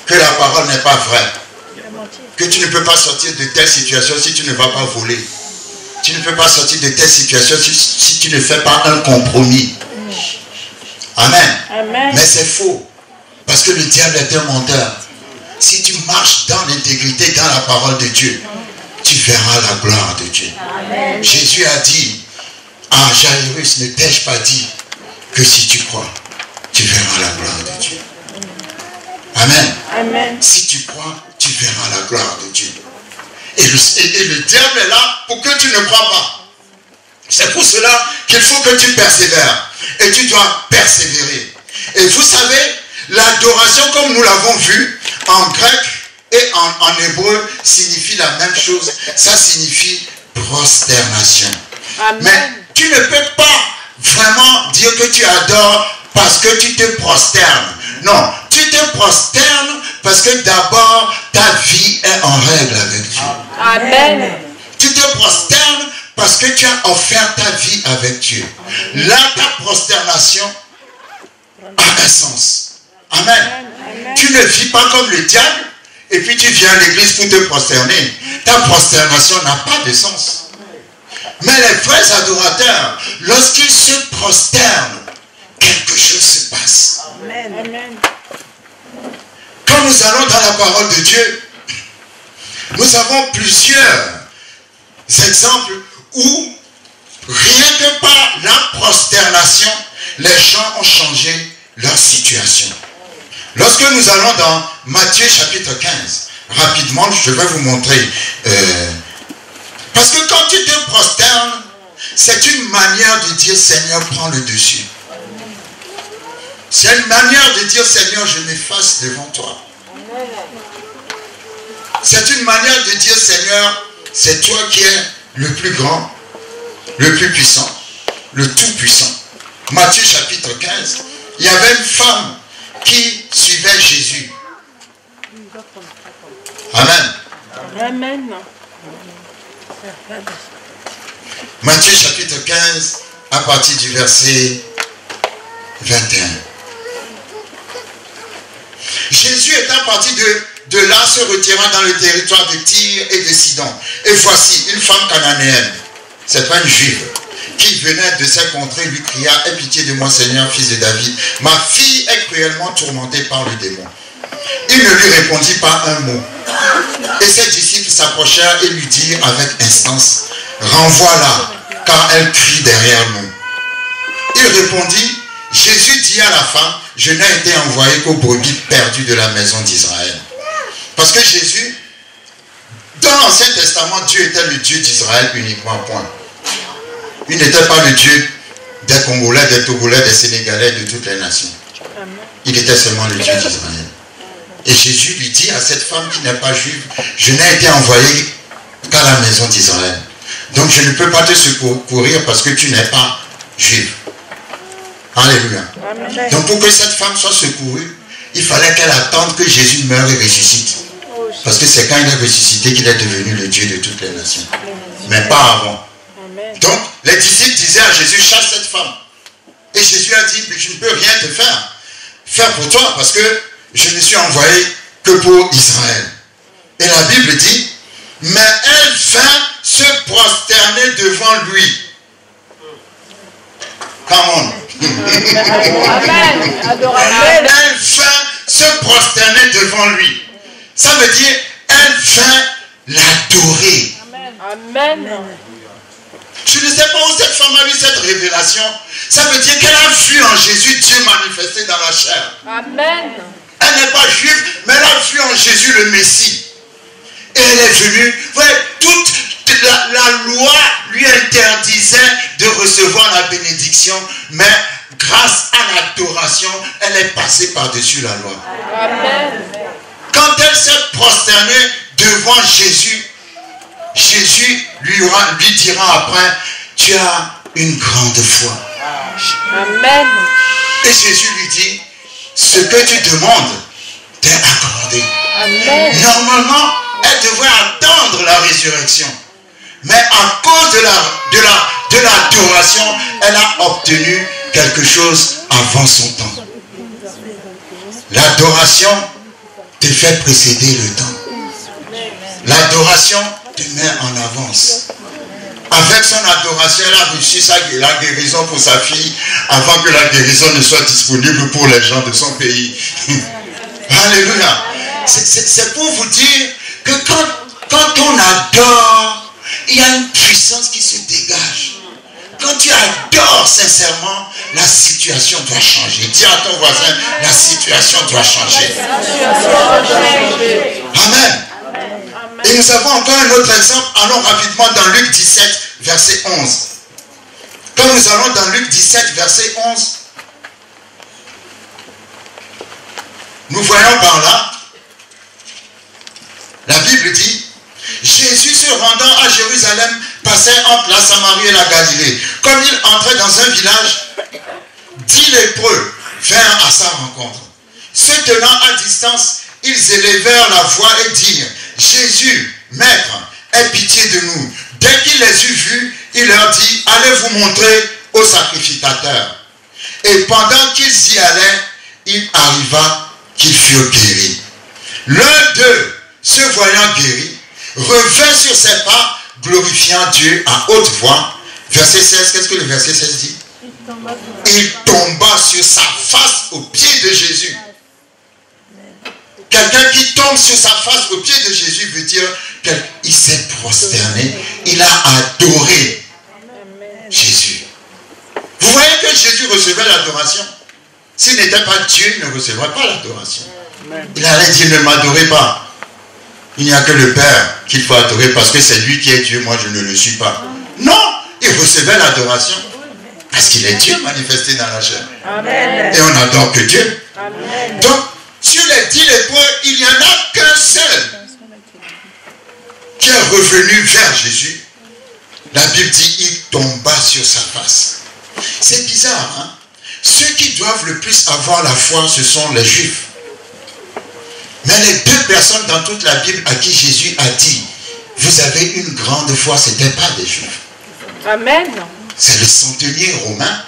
Que la parole n'est pas vraie. Il a menti. Que tu ne peux pas sortir de telle situation si tu ne vas pas voler. Tu ne peux pas sortir de telle situation si tu ne fais pas un compromis. Amen. Amen. Mais c'est faux. Parce que le diable est un menteur. Si tu marches dans l'intégrité, dans la parole de Dieu, tu verras la gloire de Dieu. Amen. Jésus a dit à Jairus, ne t'ai-je pas dit que si tu crois, tu verras la gloire de Dieu. Amen. Amen. Si tu crois, tu verras la gloire de Dieu. Et le diable est là pour que tu ne crois pas. C'est pour cela qu'il faut que tu persévères. Et tu dois persévérer. Et vous savez, l'adoration, comme nous l'avons vu, en grec et en hébreu, signifie la même chose. Ça signifie prosternation. Amen. Mais tu ne peux pas vraiment dire que tu adores parce que tu te prosternes. Non, tu te prosternes parce que d'abord, ta vie est en règle avec Dieu. Amen. Tu te prosternes parce que tu as offert ta vie avec Dieu. Là, ta prosternation a un sens. Amen. Tu ne vis pas comme le diable et puis tu viens à l'église pour te prosterner. Ta prosternation n'a pas de sens. Mais les vrais adorateurs, lorsqu'ils se prosternent, quelque chose se passe. Amen. Quand nous allons dans la parole de Dieu, nous avons plusieurs exemples où, rien que par la prosternation, les gens ont changé leur situation. Lorsque nous allons dans Matthieu chapitre 15, rapidement, je vais vous montrer. Parce que quand tu te prosternes, c'est une manière de dire Seigneur, prends le dessus. C'est une manière de dire Seigneur, je m'efface devant toi. C'est une manière de dire Seigneur, c'est toi qui es le plus grand, le plus puissant, le tout puissant. Matthieu chapitre 15, il y avait une femme qui suivait Jésus. Amen. Amen. Matthieu chapitre 15, à partir du verset 21. Jésus étant parti de là, se retira dans le territoire de Tyr et de Sidon. Et voici une femme cananéenne, c'est pas une juive, qui venait de ces contrées, lui cria, aie pitié de moi Seigneur, fils de David. Ma fille est cruellement tourmentée par le démon. Il ne lui répondit pas un mot. Et ses disciples s'approchèrent et lui dirent avec instance, renvoie-la, car elle crie derrière nous. Il répondit, Jésus dit à la femme, je n'ai été envoyé qu'aux brebis perdues de la maison d'Israël. Parce que Jésus, dans l'Ancien Testament, Dieu était le Dieu d'Israël uniquement, point. Il n'était pas le Dieu des Congolais, des Togolais, des Sénégalais, de toutes les nations. Il était seulement le Dieu d'Israël. Et Jésus lui dit à cette femme qui n'est pas juive, je n'ai été envoyé qu'à la maison d'Israël. Donc je ne peux pas te secourir parce que tu n'es pas juif. Alléluia. Amen. Donc pour que cette femme soit secourue, il fallait qu'elle attende que Jésus meure et ressuscite. Parce que c'est quand il est ressuscité qu'il est devenu le Dieu de toutes les nations. Mais pas avant. Donc les disciples disaient à Jésus, chasse cette femme. Et Jésus a dit, mais je ne peux rien te faire pour toi parce que je ne suis envoyé que pour Israël. Et la Bible dit, mais elle vint se prosterner devant lui. Come on. Amen. Elle vint se prosterner devant lui. Ça veut dire, elle vint l'adorer. Amen. Je ne sais pas où cette femme a eu cette révélation. Ça veut dire qu'elle a vu en Jésus Dieu manifesté dans la chair. Amen. Elle n'est pas juive, mais elle a vu en Jésus le Messie. Et elle est venue. Toute la loi lui interdisait de recevoir la bénédiction, mais grâce à l'adoration, elle est passée par-dessus la loi. Amen. Quand elle s'est prosternée devant Jésus, Jésus lui dira après, tu as une grande foi. Amen. Et Jésus lui dit, ce que tu demandes t'est accordé. Amen. Normalement, elle devrait attendre la résurrection. Mais à cause de l'adoration, elle a obtenu quelque chose avant son temps. L'adoration te fait précéder le temps. L'adoration te met en avance. Avec son adoration, elle a reçu la guérison pour sa fille avant que la guérison ne soit disponible pour les gens de son pays. Alléluia. C'est pour vous dire que quand on adore, il y a une puissance qui se dégage. Quand tu adores sincèrement, la situation doit changer. Dis à ton voisin, la situation doit changer. Amen. Et nous avons encore un autre exemple. Allons rapidement dans Luc 17, verset 11. Quand nous allons dans Luc 17, verset 11, nous voyons par là, la Bible dit, Jésus se rendant à Jérusalem passait entre la Samarie et la Galilée. Comme il entrait dans un village, 10 lépreux vinrent à sa rencontre. Se tenant à distance, ils élevèrent la voix et dirent, Jésus, Maître, aie pitié de nous. Dès qu'il les eut vus, il leur dit, allez vous montrer au sacrificateur. Et pendant qu'ils y allaient, il arriva qu'ils furent guéris. L'un d'eux, se voyant guéri, revint sur ses pas, glorifiant Dieu à haute voix. Verset 16, qu'est-ce que le verset 16 dit? Il tomba sur sa face aux pieds de Jésus. Quelqu'un qui tombe sur sa face aux pieds de Jésus veut dire qu'il s'est prosterné, il a adoré Jésus. Vous voyez que Jésus recevait l'adoration. S'il n'était pas Dieu, il ne recevrait pas l'adoration. Il allait dire, ne m'adorez pas. Il n'y a que le Père qu'il faut adorer parce que c'est lui qui est Dieu, moi je ne le suis pas. Non, il recevait l'adoration parce qu'il est Dieu manifesté dans la chair. Amen. Et on n'adore que Dieu. Amen. Donc, sur les 10 lépreux, il n'y en a qu'un seul qui est revenu vers Jésus. La Bible dit, il tomba sur sa face. C'est bizarre, hein? Ceux qui doivent le plus avoir la foi, ce sont les Juifs. Mais les deux personnes dans toute la Bible à qui Jésus a dit, vous avez une grande foi, ce n'étaient pas des Juifs. Amen. C'est le centenier romain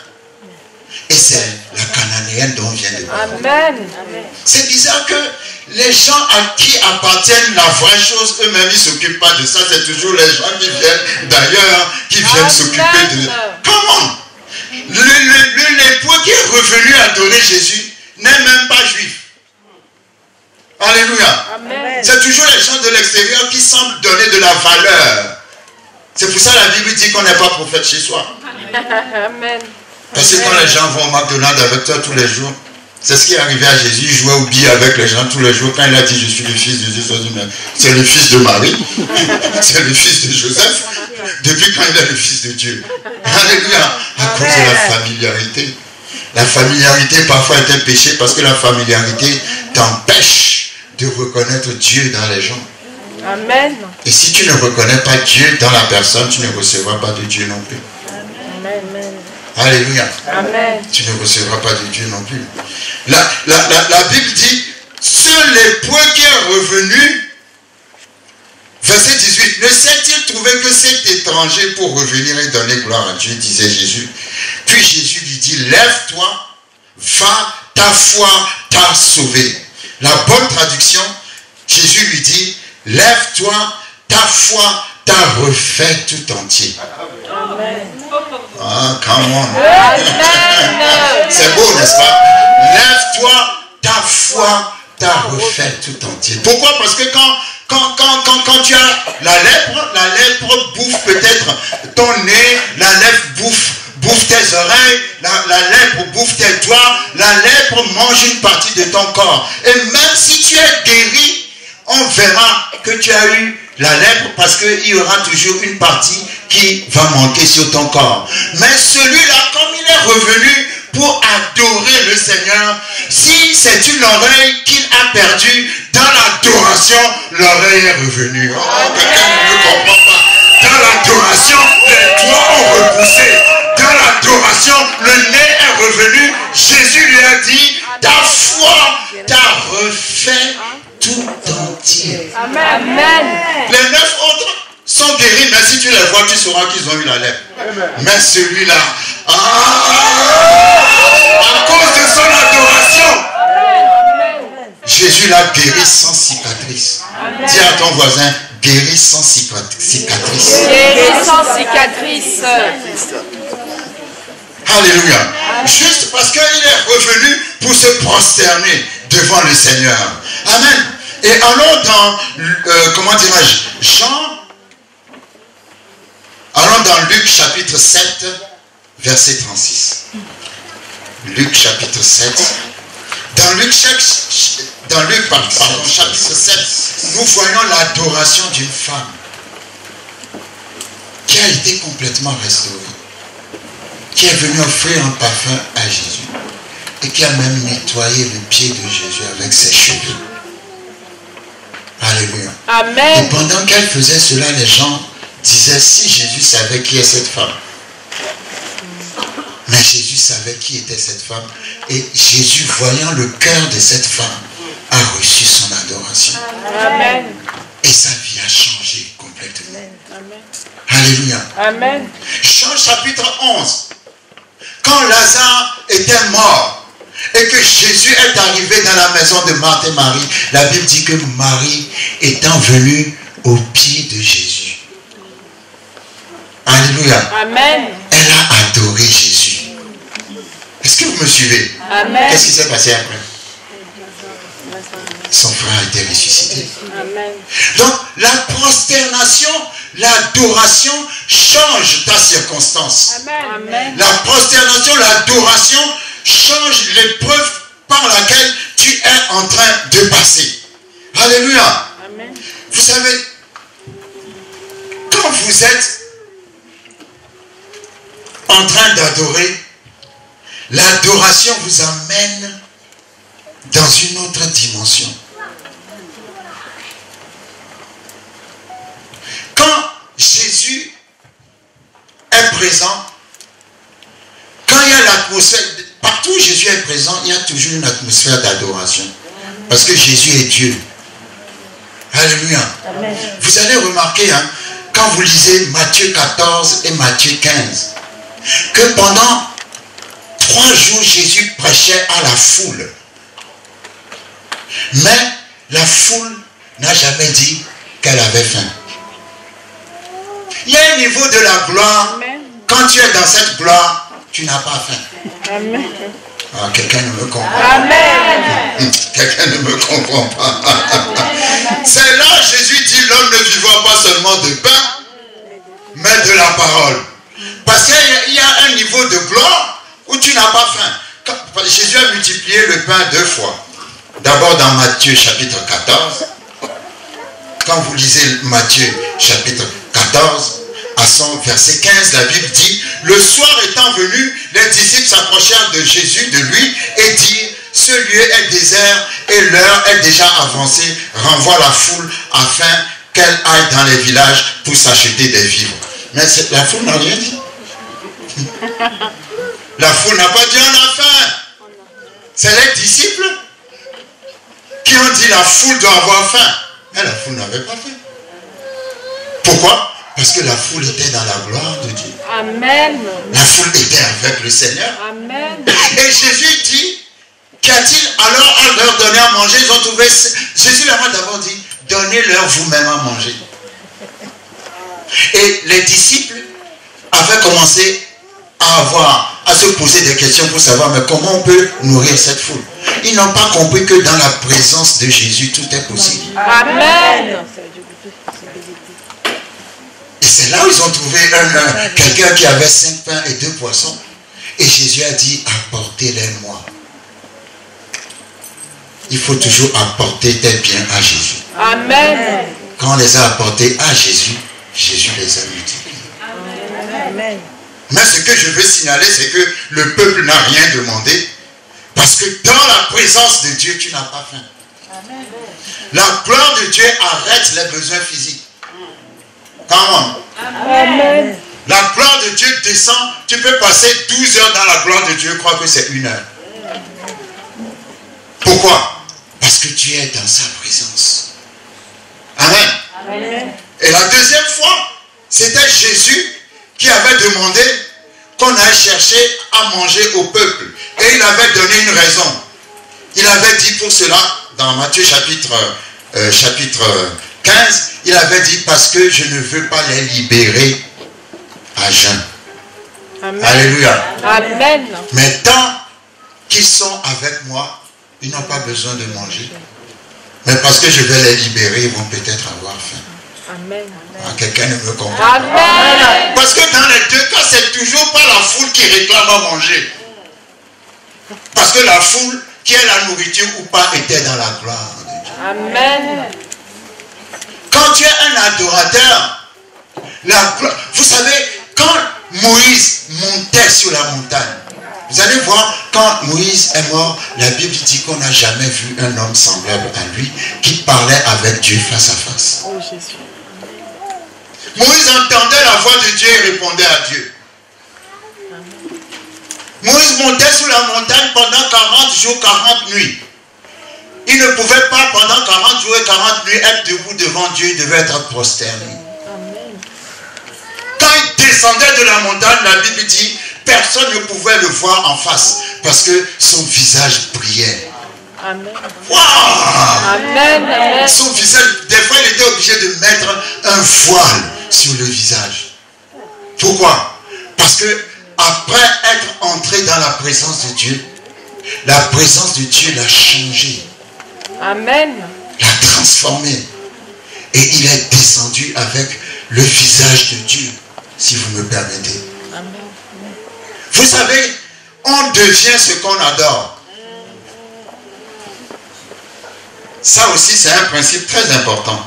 et c'est la cananéenne dont on vient de parler. Amen. C'est bizarre que les gens à qui appartiennent la vraie chose, eux-mêmes, ils ne s'occupent pas de ça. C'est toujours les gens qui viennent d'ailleurs, qui viennent s'occuper de... Comment? Le lépreux qui est revenu adorer Jésus n'est même pas juif. Alléluia. Amen. C'est toujours les gens de l'extérieur qui semblent donner de la valeur. C'est pour ça que la Bible dit qu'on n'est pas prophète chez soi. Amen. Parce que quand les gens vont au McDonald's avec toi tous les jours, c'est ce qui est arrivé à Jésus. Il jouait au billet avec les gens tous les jours. Quand il a dit je suis le fils de Dieu, c'est le fils de Marie, c'est le fils de Joseph. Depuis quand il est le fils de Dieu? Alléluia. À cause de la familiarité. La familiarité parfois est un péché parce que la familiarité t'empêche de reconnaître Dieu dans les gens. Amen. Et si tu ne reconnais pas Dieu dans la personne, tu ne recevras pas de Dieu non plus. Amen. Alléluia. Amen. Tu ne recevras pas de Dieu non plus. La Bible dit, ce lépreux qui est revenu, verset 18, ne s'est-il trouvé que cet étranger pour revenir et donner gloire à Dieu, disait Jésus. Puis Jésus lui dit, lève-toi, va, ta foi t'a sauvé. La bonne traduction, Jésus lui dit, lève-toi, ta foi t'a refait tout entier. Amen. Ah, come on. Amen. C'est beau, n'est-ce pas? Lève-toi, ta foi t'a refait tout entier. Pourquoi? Parce que quand tu as la lèpre bouffe peut-être ton nez, la lèpre bouffe tes oreilles, la lèpre bouffe tes doigts, la lèpre mange une partie de ton corps. Et même si tu es guéri, on verra que tu as eu la lèpre parce qu'il y aura toujours une partie qui va manquer sur ton corps. Mais celui-là, comme il est revenu pour adorer le Seigneur, si c'est une oreille qu'il a perdue, dans l'adoration, l'oreille est revenue. Oh, quelqu'un ne me comprend pas. Dans l'adoration, les doigts ont repoussé. Dans l'adoration, le nez est revenu. Jésus lui a dit, ta foi t'a refait tout entier. Amen. Les 9 autres sont guéris, mais si tu les vois, tu sauras qu'ils ont eu la lèpre. Mais celui-là, à cause de son adoration, Jésus l'a guéri sans cicatrice. Dis à ton voisin, guéri sans cicatrice. Guéri sans cicatrice. Alléluia. Juste parce qu'il est revenu pour se prosterner devant le Seigneur. Amen. Et allons dans, comment dirais-je, allons dans Luc chapitre 7, verset 36. Luc chapitre 7. Dans Luc chapitre 7, nous voyons l'adoration d'une femme qui a été complètement restaurée, qui est venue offrir un parfum à Jésus et qui a même nettoyé le pied de Jésus avec ses cheveux. Alléluia. Amen. Et pendant qu'elle faisait cela, les gens disaient, si Jésus savait qui est cette femme. Mais Jésus savait qui était cette femme. Et Jésus, voyant le cœur de cette femme, a reçu son adoration. Amen. Et sa vie a changé complètement. Amen. Alléluia. Amen. Jean chapitre 11. Quand Lazare était mort et que Jésus est arrivé dans la maison de Marthe et Marie, la Bible dit que Marie étant venue au pied de Jésus. Alléluia. Amen. Elle a adoré Jésus. Est-ce que vous me suivez? Amen. Qu'est-ce qui s'est passé après? Son frère a été ressuscité. Amen. Donc, la prosternation, l'adoration change ta circonstance. Amen. La prosternation, l'adoration change l'épreuve par laquelle tu es en train de passer. Alléluia. Amen. Vous savez, quand vous êtes en train d'adorer, l'adoration vous amène dans une autre dimension. Quand Jésus est présent, quand il y a l'atmosphère, partout où Jésus est présent, il y a toujours une atmosphère d'adoration. Parce que Jésus est Dieu. Alléluia. Amen. Vous allez remarquer, quand vous lisez Matthieu 14 et Matthieu 15, que pendant 3 jours, Jésus prêchait à la foule. Mais la foule n'a jamais dit qu'elle avait faim. Il y a un niveau de la gloire. Amen. Quand tu es dans cette gloire, tu n'as pas faim. Amen. Ah, quelqu'un ne me comprend pas. Amen. Quelqu'un ne me comprend pas. vivons pas seulement de pain, mais de la parole. Parce qu'il y a un niveau de gloire où tu n'as pas faim. Jésus a multiplié le pain 2 fois. D'abord dans Matthieu chapitre 14. Quand vous lisez Matthieu chapitre 14, à son verset 15, la Bible dit, le soir étant venu, les disciples s'approchèrent de Jésus, de lui, et dirent, ce lieu est désert et l'heure est déjà avancée, renvoie la foule afin qu'elle aille dans les villages pour s'acheter des vivres. Mais la foule n'a rien dit. La foule n'a pas dit on a faim. C'est les disciples qui ont dit la foule doit avoir faim. Mais la foule n'avait pas faim. Pourquoi? Parce que la foule était dans la gloire de Dieu. Amen. La foule était avec le Seigneur. Amen. Et Jésus dit, qu'y a-t-il alors à leur donner à manger? Ils ont trouvé... Jésus leur a d'abord dit, donnez-leur vous-même à manger. Et les disciples avaient commencé à se poser des questions pour savoir, mais comment on peut nourrir cette foule? Ils n'ont pas compris que dans la présence de Jésus, tout est possible. Amen. Et c'est là où ils ont trouvé quelqu'un qui avait 5 pains et 2 poissons. Et Jésus a dit, apportez-les-moi. Il faut toujours apporter tes biens à Jésus. Amen. Quand on les a apportés à Jésus, Jésus les a multipliés. Amen. Mais ce que je veux signaler, c'est que le peuple n'a rien demandé. Parce que dans la présence de Dieu, tu n'as pas faim. Amen. La gloire de Dieu arrête les besoins physiques. Come on. Amen. La gloire de Dieu descend. Tu peux passer 12 heures dans la gloire de Dieu, crois que c'est 1 heure. Pourquoi? Parce que tu es dans sa présence. Amen. Amen. Et la deuxième fois, c'était Jésus qui avait demandé qu'on aille chercher à manger au peuple. Et il avait donné une raison. Il avait dit pour cela, dans Matthieu chapitre 15, il avait dit parce que je ne veux pas les libérer à jeun. Amen. Alléluia. Amen. Mais tant qu'ils sont avec moi, ils n'ont pas besoin de manger. Mais parce que je vais les libérer, ils vont peut-être avoir faim. Amen. Ah, quelqu'un ne me comprend pas. Amen. Parce que dans les deux cas, c'est toujours pas la foule qui réclame à manger. Parce que la foule, qui est la nourriture ou pas, était dans la gloire de Dieu. Amen. Quand tu es un adorateur, vous savez, quand Moïse montait sur la montagne, vous allez voir, quand Moïse est mort, la Bible dit qu'on n'a jamais vu un homme semblable à lui qui parlait avec Dieu face à face. Oh Jésus. Moïse entendait la voix de Dieu et répondait à Dieu. Moïse montait sur la montagne pendant 40 jours, 40 nuits. Il ne pouvait pas pendant 40 jours et 40 nuits être debout devant Dieu, il devait être prosterné. Quand il descendait de la montagne, la Bible dit, personne ne pouvait le voir en face parce que son visage brillait. Amen. Wow! Amen. Amen. Son visage, des fois il était obligé de mettre un voile sur le visage. Pourquoi? Parce que après être entré dans la présence de Dieu, la présence de Dieu l'a changé, Amen. l'a transformé. Et il est descendu avec le visage de Dieu, si vous me permettez. Vous savez, on devient ce qu'on adore. Ça aussi, c'est un principe très important.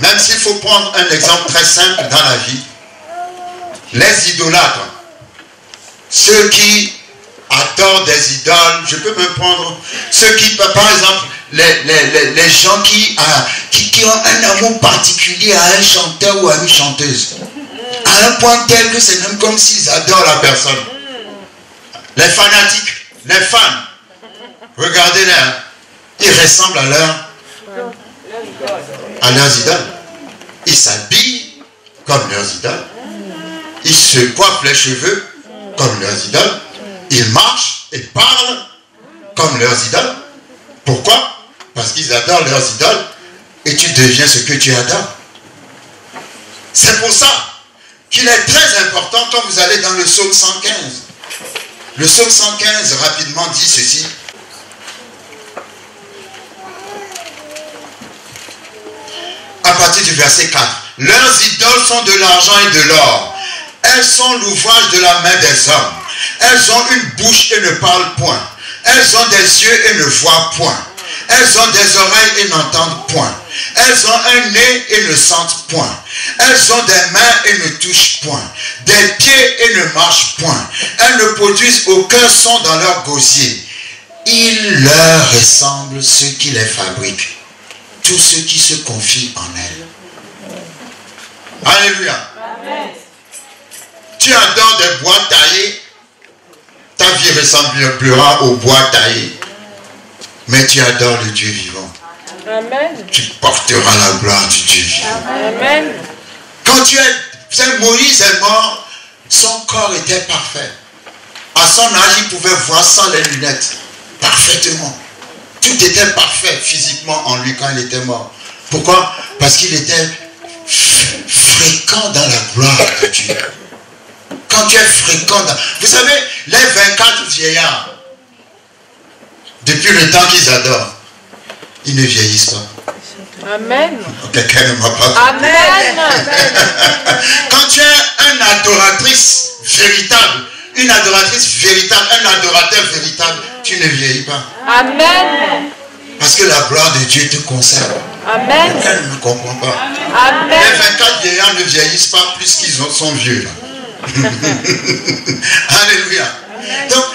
Même s'il faut prendre un exemple très simple dans la vie. Les idolâtres, ceux qui adorent des idoles, je peux me prendre ceux qui, par exemple, les gens qui ont un amour particulier à un chanteur ou à une chanteuse. À un point tel que c'est même comme s'ils adorent la personne. Les fanatiques, les fans, regardez-les, hein. Ils ressemblent à leurs idoles. Ils s'habillent comme leurs idoles. Ils se coiffent les cheveux comme leurs idoles. Ils marchent et parlent comme leurs idoles. Pourquoi? Parce qu'ils adorent leurs idoles et tu deviens ce que tu adores. C'est pour ça qu'il est très important quand vous allez dans le psaume 115. Le psaume 115 rapidement dit ceci. À partir partir du verset 4. Leurs idoles sont de l'argent et de l'or. Elles sont l'ouvrage de la main des hommes. Elles ont une bouche et ne parlent point. Elles ont des yeux et ne voient point. Elles ont des oreilles et n'entendent point. Elles ont un nez et ne sentent point. Elles ont des mains et ne touchent point. Des pieds et ne marchent point. Elles ne produisent aucun son dans leur gosier. Il leur ressemble ceux qui les fabriquent. Tous ceux qui se confient en elles. Alléluia. Amen. Tu adores des bois taillés. Ta vie ressemblera au bois taillé. Mais tu adores le Dieu vivant. Amen. Tu porteras la gloire du Dieu vivant. Amen. Quand Moïse est mort, son corps était parfait. À son âge, il pouvait voir sans les lunettes. Parfaitement. Tout était parfait physiquement en lui quand il était mort. Pourquoi? Parce qu'il était fréquent dans la gloire de Dieu. Quand tu es fréquent dans... Vous savez, les 24 vieillards, depuis le temps qu'ils adorent, ils ne vieillissent pas. Amen. Quelqu'un ne m'a pas compris. Amen. Quand tu es une adoratrice véritable, un adorateur véritable, tu ne vieillis pas. Amen. Parce que la gloire de Dieu te conserve. Amen. Quelqu'un ne me comprend pas. Amen. Les 24 vieillards ne vieillissent pas plus qu'ils sont vieux. Là. Alléluia. Donc,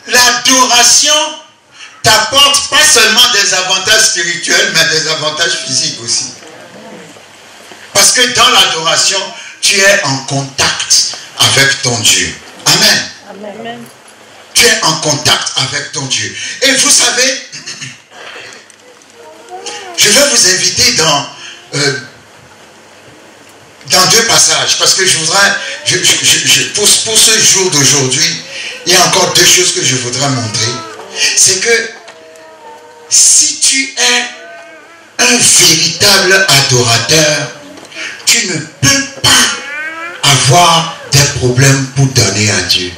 l'adoration t'apporte pas seulement des avantages spirituels, mais des avantages physiques aussi. Parce que dans l'adoration, tu es en contact avec ton Dieu. Amen. Amen. Tu es en contact avec ton Dieu. Et vous savez, je vais vous inviter dans deux passages, parce que je voudrais, pour ce jour d'aujourd'hui, il y a encore deux choses que je voudrais montrer. C'est que si tu es un véritable adorateur, tu ne peux pas avoir des problèmes pour donner à Dieu.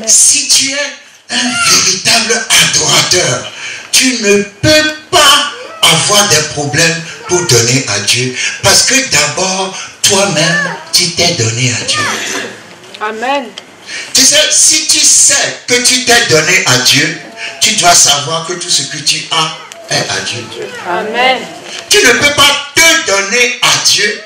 Si tu es un véritable adorateur, tu ne peux pas avoir des problèmes pour donner à Dieu. Parce que d'abord, toi-même, tu t'es donné à Dieu. Amen. Tu sais, si tu sais que tu t'es donné à Dieu, tu dois savoir que tout ce que tu as est à Dieu. Amen. Tu ne peux pas te donner à Dieu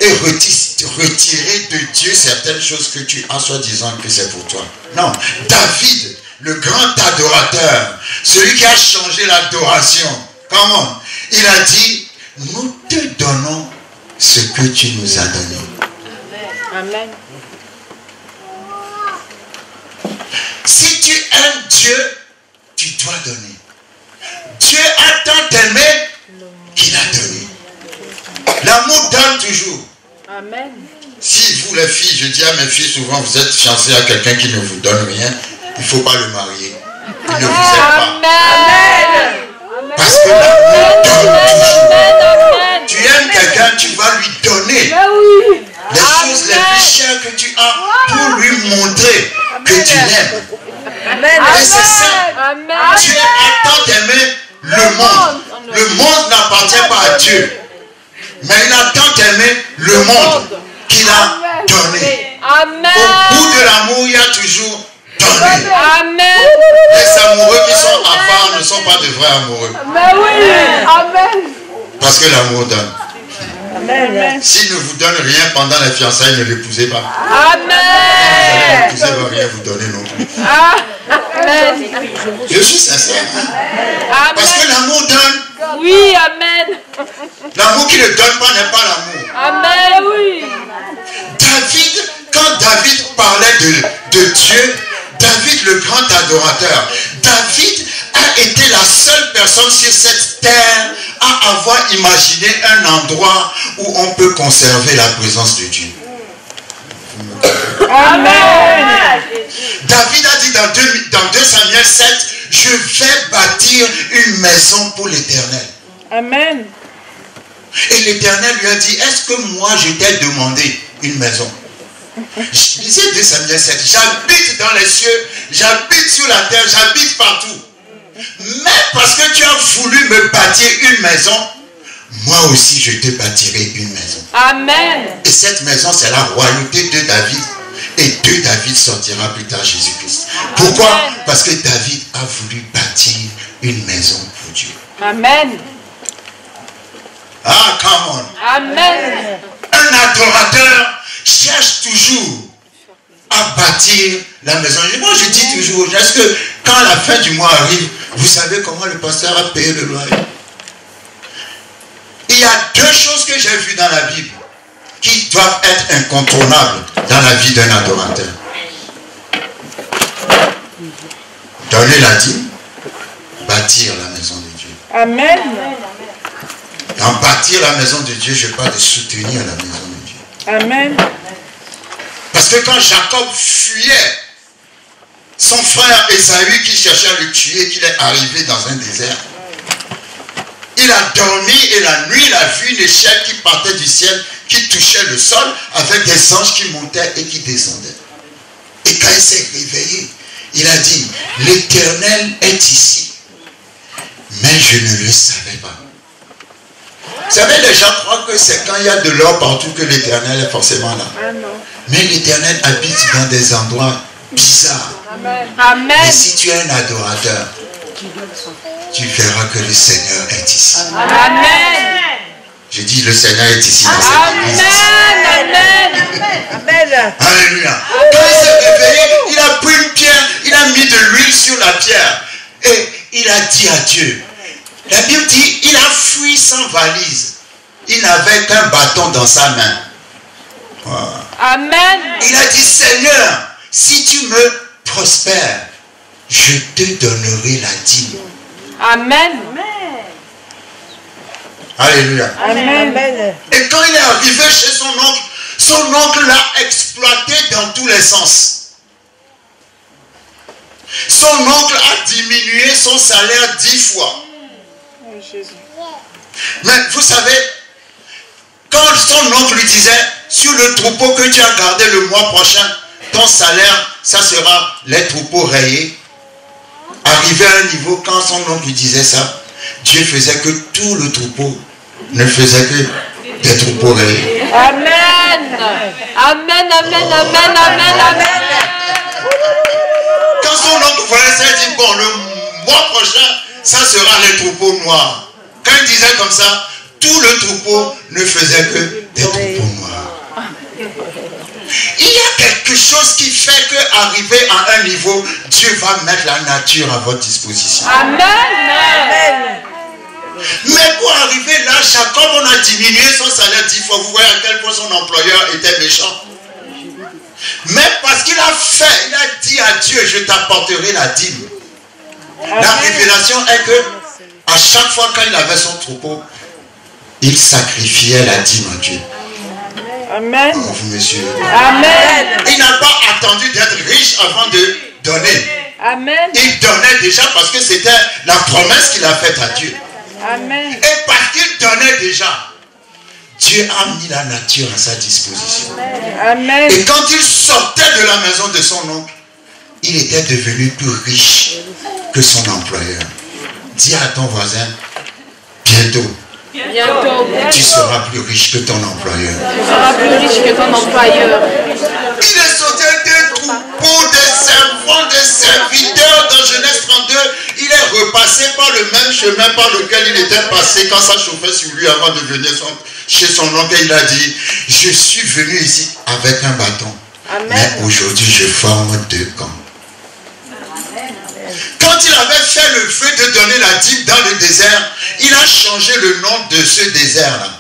et retirer de Dieu certaines choses que tu as, soit disant que c'est pour toi. Non, David, le grand adorateur, celui qui a changé l'adoration, comment? Il a dit, nous te donnons ce que tu nous as donné. Amen. Si tu aimes Dieu, tu dois donner. Dieu a tant aimé qu'il a donné. L'amour donne toujours. Amen. Si vous les filles, je dis à mes filles souvent, vous êtes fiancées à quelqu'un qui ne vous donne rien, il ne faut pas le marier. Il ne vous aime pas. Amen. Parce que l'amour donne toujours. Amen. Tu aimes quelqu'un, tu vas lui donner Oui. les choses les plus chères que tu as pour lui montrer que tu l'aimes. Amen. Et c'est ça. Amen. Dieu a tant aimé le monde. Le monde n'appartient pas à Dieu. Mais il a tant aimé le monde qu'il a donné. Amen. Au bout de l'amour, il y a toujours donné. Amen. Les amoureux qui sont avares ne sont pas de vrais amoureux. Mais oui. Amen. Parce que l'amour donne. Amen. S'il ne vous donne rien pendant les fiançailles, ne l'épousez pas. Amen. L'épousée ne va rien vous donner non plus. Amen. Je suis sincère. Parce que l'amour donne. Oui, amen. L'amour qui ne donne pas n'est pas l'amour. Amen, oui. David, quand David parlait de Dieu, David le grand adorateur, David a été la seule personne sur cette terre à avoir imaginé un endroit où on peut conserver la présence de Dieu. Amen. David a dit dans 2 Samuel 7, je vais bâtir une maison pour l'Éternel. Amen. Et l'Éternel lui a dit, est-ce que moi je t'ai demandé une maison? Lisez 2 Samuel 7, j'habite dans les cieux, j'habite sur la terre, j'habite partout. Mais parce que tu as voulu me bâtir une maison, moi aussi je te bâtirai une maison. Amen. Et cette maison, c'est la royauté de David. Et de David sortira plus tard Jésus-Christ. Pourquoi? Parce que David a voulu bâtir une maison pour Dieu. Amen. Ah, come on. Amen. Un adorateur cherche toujours à bâtir la maison. Moi, je dis toujours, est-ce que quand la fin du mois arrive, vous savez comment le pasteur a payé le loyer? Il y a deux choses que j'ai vues dans la Bible qui doivent être incontournables dans la vie d'un adorateur. Donner la dîme, bâtir la maison de Dieu. Amen. Dans bâtir la maison de Dieu, je parle de soutenir la maison de Dieu. Amen. Parce que quand Jacob fuyait son frère Ésaü qui cherchait à le tuer, qu'il est arrivé dans un désert, il a dormi et la nuit il a vu une échelle qui partait du ciel, qui touchait le sol avec des anges qui montaient et qui descendaient. Et quand il s'est réveillé, il a dit, l'Éternel est ici, mais je ne le savais pas. Vous savez, les gens croient que c'est quand il y a de l'or partout que l'Éternel est forcément là. Ah non. Mais l'Éternel habite dans des endroits bizarres. Amen. Et si tu es un adorateur, tu verras que le Seigneur est ici. Amen. Je dis, le Seigneur est ici dans cette église. Amen. Amen. Alléluia. Quand il s'est réveillé, il a pris une pierre, il a mis de l'huile sur la pierre. Et il a dit à Dieu. La Bible dit, il a fui sans valise. Il n'avait qu'un bâton dans sa main. Wow. Amen. Il a dit, Seigneur, si tu me prospères, je te donnerai la dîme. Amen. Alléluia. Amen. Et quand il est arrivé chez son oncle l'a exploité dans tous les sens. Son oncle a diminué son salaire 10 fois. Oh, Jésus. Mais vous savez, quand son oncle lui disait, sur le troupeau que tu as gardé le mois prochain, ton salaire, ça sera les troupeaux rayés. Arrivé à un niveau, quand son oncle lui disait ça, Dieu faisait que tout le troupeau ne faisait que des troupeaux rayés. Amen. Amen. Amen. Amen. Amen. Amen. Quand son oncle voyait ça, il dit, bon, le mois prochain, ça sera les troupeaux noirs. Quand il disait comme ça, tout le troupeau ne faisait que des troupeaux noirs. Il y a quelque chose qui fait qu'arriver à un niveau, Dieu va mettre la nature à votre disposition. Amen. Mais pour arriver là, Jacob, on a diminué son salaire 10 fois. Vous voyez à quel point son employeur était méchant. Mais parce qu'il a fait, il a dit à Dieu, je t'apporterai la dîme. La révélation est que à chaque fois qu'il avait son troupeau, il sacrifiait la dîme à Dieu. Amen. Oh, vous me suivez. Amen. Il n'a pas attendu d'être riche avant de donner. Amen. Il donnait déjà parce que c'était la promesse qu'il a faite à Dieu. Amen. Et parce qu'il donnait déjà, Dieu a mis la nature à sa disposition. Amen. Et quand il sortait de la maison de son oncle, il était devenu plus riche que son employeur. Dis à ton voisin, bientôt, Bientôt. tu seras plus riche que ton employeur. Tu seras plus riche que ton employeur. Il est sorti des troupeaux, des servants, des serviteurs dans Genèse 32. Il est repassé par le même chemin par lequel il était passé quand ça chauffait sur lui avant de venir chez son oncle. Il a dit, je suis venu ici avec un bâton. Amen. Mais aujourd'hui, je forme 2 camps. Quand il avait fait le vœu de donner la dîme dans le désert, il a changé le nom de ce désert-là.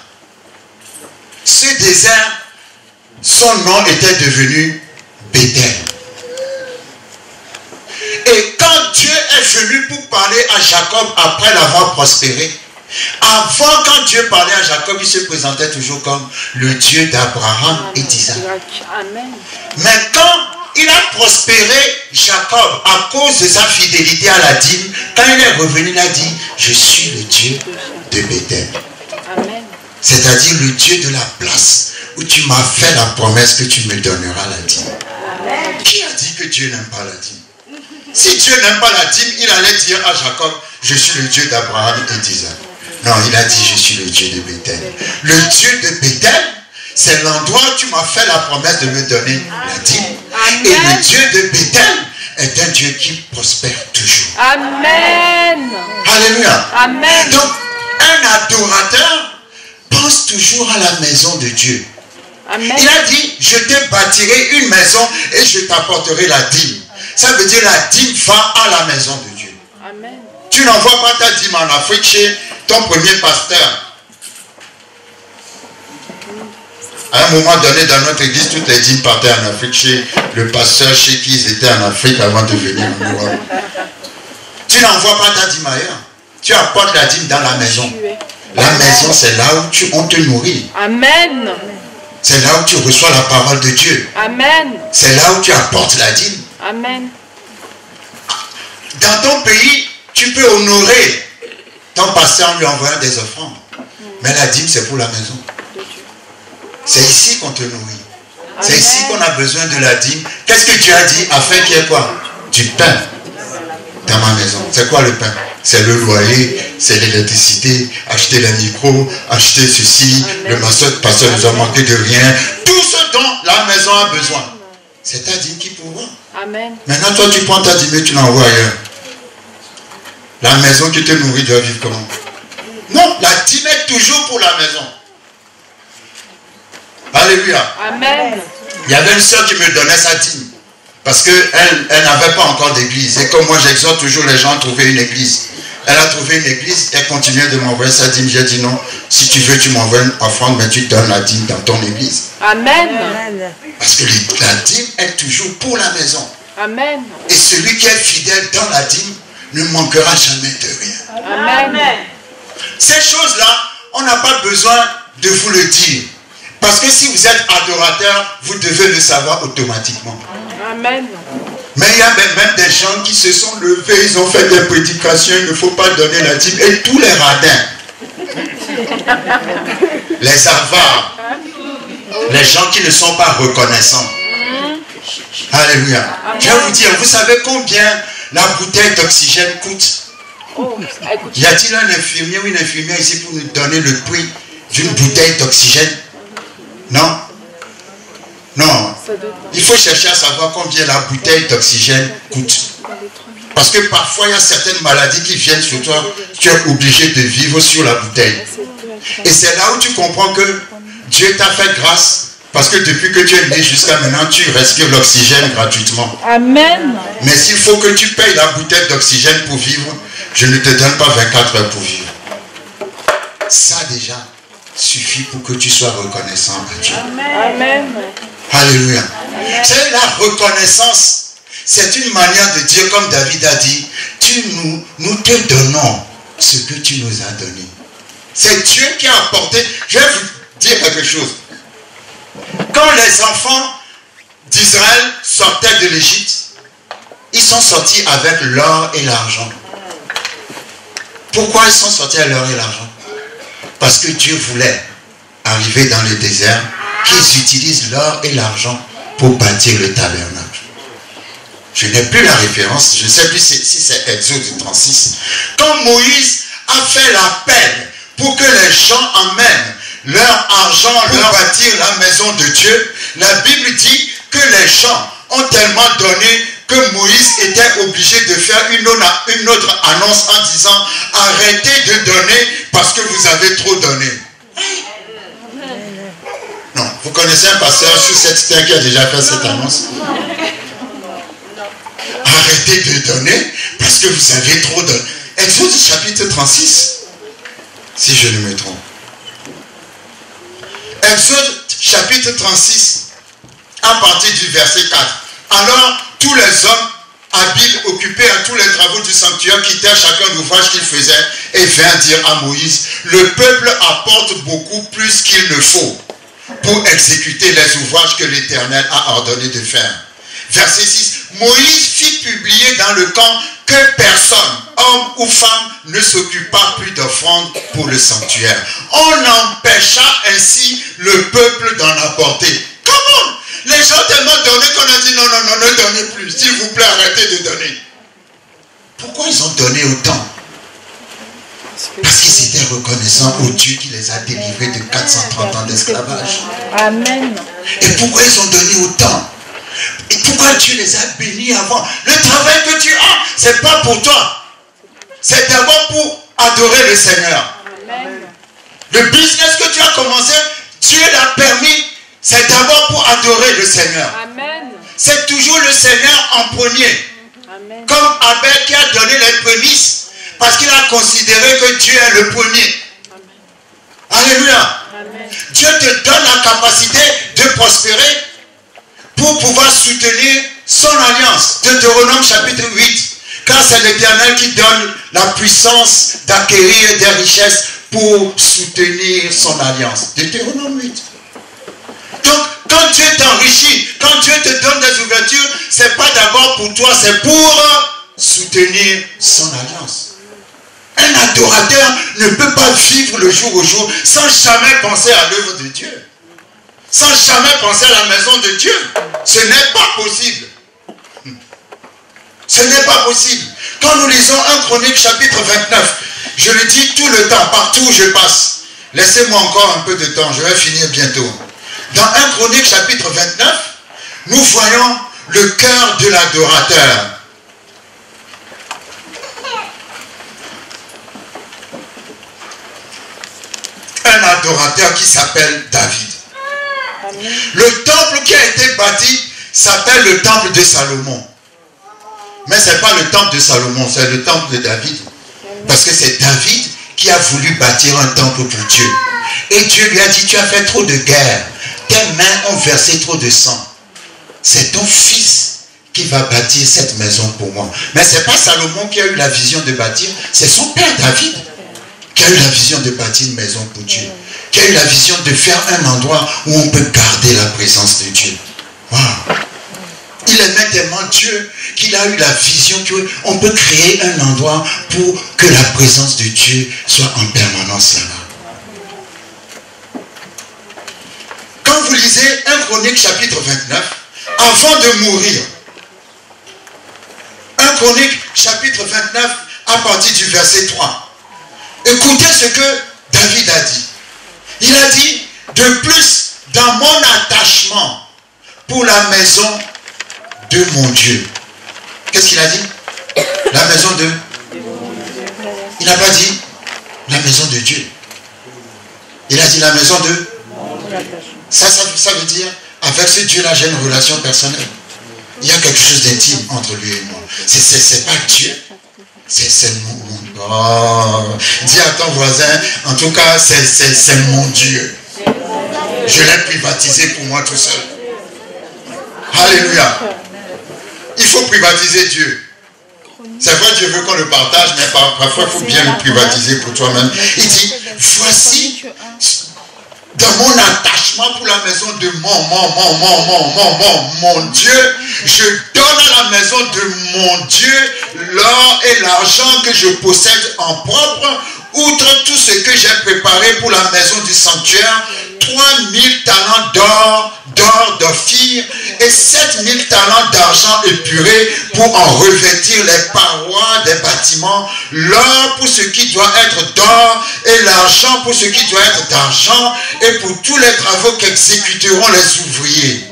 Ce désert, son nom était devenu Béthel. Et quand Dieu est venu pour parler à Jacob après l'avoir prospéré, avant, quand Dieu parlait à Jacob, il se présentait toujours comme le Dieu d'Abraham et d'Isaac. Amen. Mais quand il a prospéré Jacob à cause de sa fidélité à la dîme, quand il est revenu, il a dit, je suis le Dieu de Béthel. Amen. C'est-à-dire le Dieu de la place où tu m'as fait la promesse que tu me donneras la dîme. Qui a dit que Dieu n'aime pas la dîme? Si Dieu n'aime pas la dîme, il allait dire à Jacob, je suis le Dieu d'Abraham et d'Isaac. Non, il a dit, je suis le Dieu de Bethel. Le Dieu de Bethel, c'est l'endroit où tu m'as fait la promesse de me donner la dîme. Amen. Et le Dieu de Bethel est un Dieu qui prospère toujours. Amen. Alléluia. Amen. Donc, un adorateur pense toujours à la maison de Dieu. Amen. Il a dit, je te bâtirai une maison et je t'apporterai la dîme. Ça veut dire la dîme va à la maison de Dieu. Amen. Tu n'envoies pas ta dîme en Afrique chez ton premier pasteur. À un moment donné, dans notre église, toutes les dîmes partaient en Afrique chez le pasteur chez qui ils étaient en Afrique avant de venir en Europe. Tu n'envoies pas ta dîme ailleurs. Tu apportes la dîme dans la maison. La maison, c'est là où on te nourrit. Amen. C'est là où tu reçois la parole de Dieu. Amen. C'est là où tu apportes la dîme. Amen. Dans ton pays, tu peux honorer ton pasteur en lui envoyant des offrandes. Mais la dîme, c'est pour la maison. C'est ici qu'on te nourrit. C'est ici qu'on a besoin de la dîme. Qu'est-ce que Dieu a dit? Afin qu'il y ait quoi? Du pain dans ma maison. C'est quoi le pain? C'est le loyer, c'est l'électricité, acheter les micros, acheter ceci. Le pasteur nous a manqué de rien. Tout ce dont la maison a besoin. C'est ta dîme qui pourvoit. Amen. Maintenant, toi, tu prends ta dîme et tu l'envoies ailleurs. La maison qui te nourrit doit vivre comment? Non, la dîme est toujours pour la maison. Alléluia. Amen. Il y avait une soeur qui me donnait sa dîme. Parce qu'elle n'avait pas encore d'église. Et comme moi, j'exhorte toujours les gens à trouver une église. Elle a trouvé une église, elle continuait de m'envoyer sa dîme. J'ai dit non, si tu veux, tu m'envoies une offrande, mais tu donnes la dîme dans ton église. Amen. Parce que la dîme est toujours pour la maison. Amen. Et celui qui est fidèle dans la dîme ne manquera jamais de rien. Amen. Ces choses-là, on n'a pas besoin de vous le dire. Parce que si vous êtes adorateur, vous devez le savoir automatiquement. Amen. Mais il y a même des gens qui se sont levés, ils ont fait des prédications, il ne faut pas donner la dîme. Et tous les radins, les avares, les gens qui ne sont pas reconnaissants. Alléluia. Je vais vous dire, vous savez combien la bouteille d'oxygène coûte? Y a-t-il un infirmier ou une infirmière ici pour nous donner le prix d'une bouteille d'oxygène? Non? Non. Il faut chercher à savoir combien la bouteille d'oxygène coûte. Parce que parfois, il y a certaines maladies qui viennent sur toi. Tu es obligé de vivre sur la bouteille. Et c'est là où tu comprends que Dieu t'a fait grâce. Parce que depuis que tu es né jusqu'à maintenant, tu respires l'oxygène gratuitement. Amen. Mais s'il faut que tu payes la bouteille d'oxygène pour vivre, je ne te donne pas 24 heures pour vivre. Ça déjà suffit pour que tu sois reconnaissant à Dieu. Amen. Alléluia. C'est la reconnaissance. C'est une manière de dire, comme David a dit, nous te donnons ce que tu nous as donné. C'est Dieu qui a apporté. Je vais vous dire quelque chose. Quand les enfants d'Israël sortaient de l'Égypte, ils sont sortis avec l'or et l'argent. Pourquoi ils sont sortis avec l'or et l'argent? Parce que Dieu voulait arriver dans le désert, qu'ils utilisent l'or et l'argent pour bâtir le tabernacle. Je n'ai plus la référence, je ne sais plus si c'est Exode 36. Quand Moïse a fait l'appel pour que les gens amènent leur argent, leur bâtir la maison de Dieu, la Bible dit que les gens ont tellement donné que Moïse était obligé de faire une autre annonce en disant « Arrêtez de donner parce que vous avez trop donné ». Non, vous connaissez un pasteur sur cette terre qui a déjà fait cette annonce? Arrêtez de donner parce que vous avez trop donné. Exode chapitre 36, si je ne me trompe. Exode chapitre 36, à partir du verset 4. Alors, tous les hommes habiles, occupés à tous les travaux du sanctuaire, quittèrent chacun l'ouvrage qu'il faisait et vinrent dire à Moïse, le peuple apporte beaucoup plus qu'il ne faut pour exécuter les ouvrages que l'Éternel a ordonné de faire. Verset 6. Moïse fit publier dans le camp que personne, homme ou femme, ne s'occupa plus d'offrandes pour le sanctuaire. On empêcha ainsi le peuple d'en apporter. Comment? Les gens tellement donné qu'on a dit non, ne donnez plus. S'il vous plaît, arrêtez de donner. Pourquoi ils ont donné autant? Parce qu'ils étaient reconnaissants au Dieu qui les a délivrés de 430 ans d'esclavage. Amen. Et pourquoi ils ont donné autant? Et pourquoi Dieu les a bénis avant? Le travail que tu as, c'est pas pour toi. C'est d'abord pour adorer le Seigneur. Amen. Le business que tu as commencé, Dieu l'a permis, c'est d'abord pour adorer le Seigneur. Amen. C'est toujours le Seigneur en premier. Amen. Comme Abel qui a donné les prémices, parce qu'il a considéré que Dieu est le premier. Alléluia. Amen. Dieu te donne la capacité de prospérer pour pouvoir soutenir son alliance. Deutéronome chapitre 8. Car c'est l'Éternel qui donne la puissance d'acquérir des richesses pour soutenir son alliance. Deutéronome 8. Donc, quand Dieu t'enrichit, quand Dieu te donne des ouvertures, ce n'est pas d'abord pour toi, c'est pour soutenir son alliance. Un adorateur ne peut pas vivre le jour au jour sans jamais penser à l'œuvre de Dieu. Sans jamais penser à la maison de Dieu. Ce n'est pas possible. Ce n'est pas possible. Quand nous lisons 1 Chronique chapitre 29, je le dis tout le temps, partout où je passe. Laissez-moi encore un peu de temps, je vais finir bientôt. Dans 1 Chronique chapitre 29, nous voyons le cœur de l'adorateur. Un adorateur qui s'appelle David. Amen. Le temple qui a été bâti s'appelle le temple de Salomon. Mais ce n'est pas le temple de Salomon, c'est le temple de David. Parce que c'est David qui a voulu bâtir un temple pour Dieu. Et Dieu lui a dit, tu as fait trop de guerre. Tes mains ont versé trop de sang. C'est ton fils qui va bâtir cette maison pour moi. Mais ce n'est pas Salomon qui a eu la vision de bâtir, c'est son père David qui a eu la vision de bâtir une maison pour Dieu. Qui a eu la vision de faire un endroit où on peut garder la présence de Dieu. Wow. Il aimait tellement Dieu qu'il a eu la vision qu'on peut créer un endroit pour que la présence de Dieu soit en permanence là-bas. Quand vous lisez 1 Chronique chapitre 29, avant de mourir, 1 Chronique chapitre 29 à partir du verset 3, écoutez ce que David a dit. Il a dit, de plus, dans mon attachement pour la maison de mon Dieu. Qu'est-ce qu'il a dit? La maison de... Il n'a pas dit la maison de Dieu. Il a dit la maison de... Ça veut dire, avec ce Dieu-là, j'ai une relation personnelle. Il y a quelque chose d'intime entre lui et moi. C'est pas Dieu. C'est mon... Oh. Dis à ton voisin, en tout cas, c'est mon Dieu. Je l'ai privatisé pour moi tout seul. Alléluia. Il faut privatiser Dieu. C'est vrai, Dieu veut qu'on le partage, mais parfois il faut bien le privatiser pour toi-même. Il dit, voici, dans mon attachement pour la maison de mon Dieu, je donne à la maison de mon Dieu l'or et l'argent que je possède en propre, outre tout ce que j'ai préparé pour la maison du sanctuaire, 3000 talents d'or d'Ophir et 7000 talents d'argent épuré pour en revêtir les parois des bâtiments, l'or pour ce qui doit être d'or et l'argent pour ce qui doit être d'argent et pour tous les travaux qu'exécuteront les ouvriers.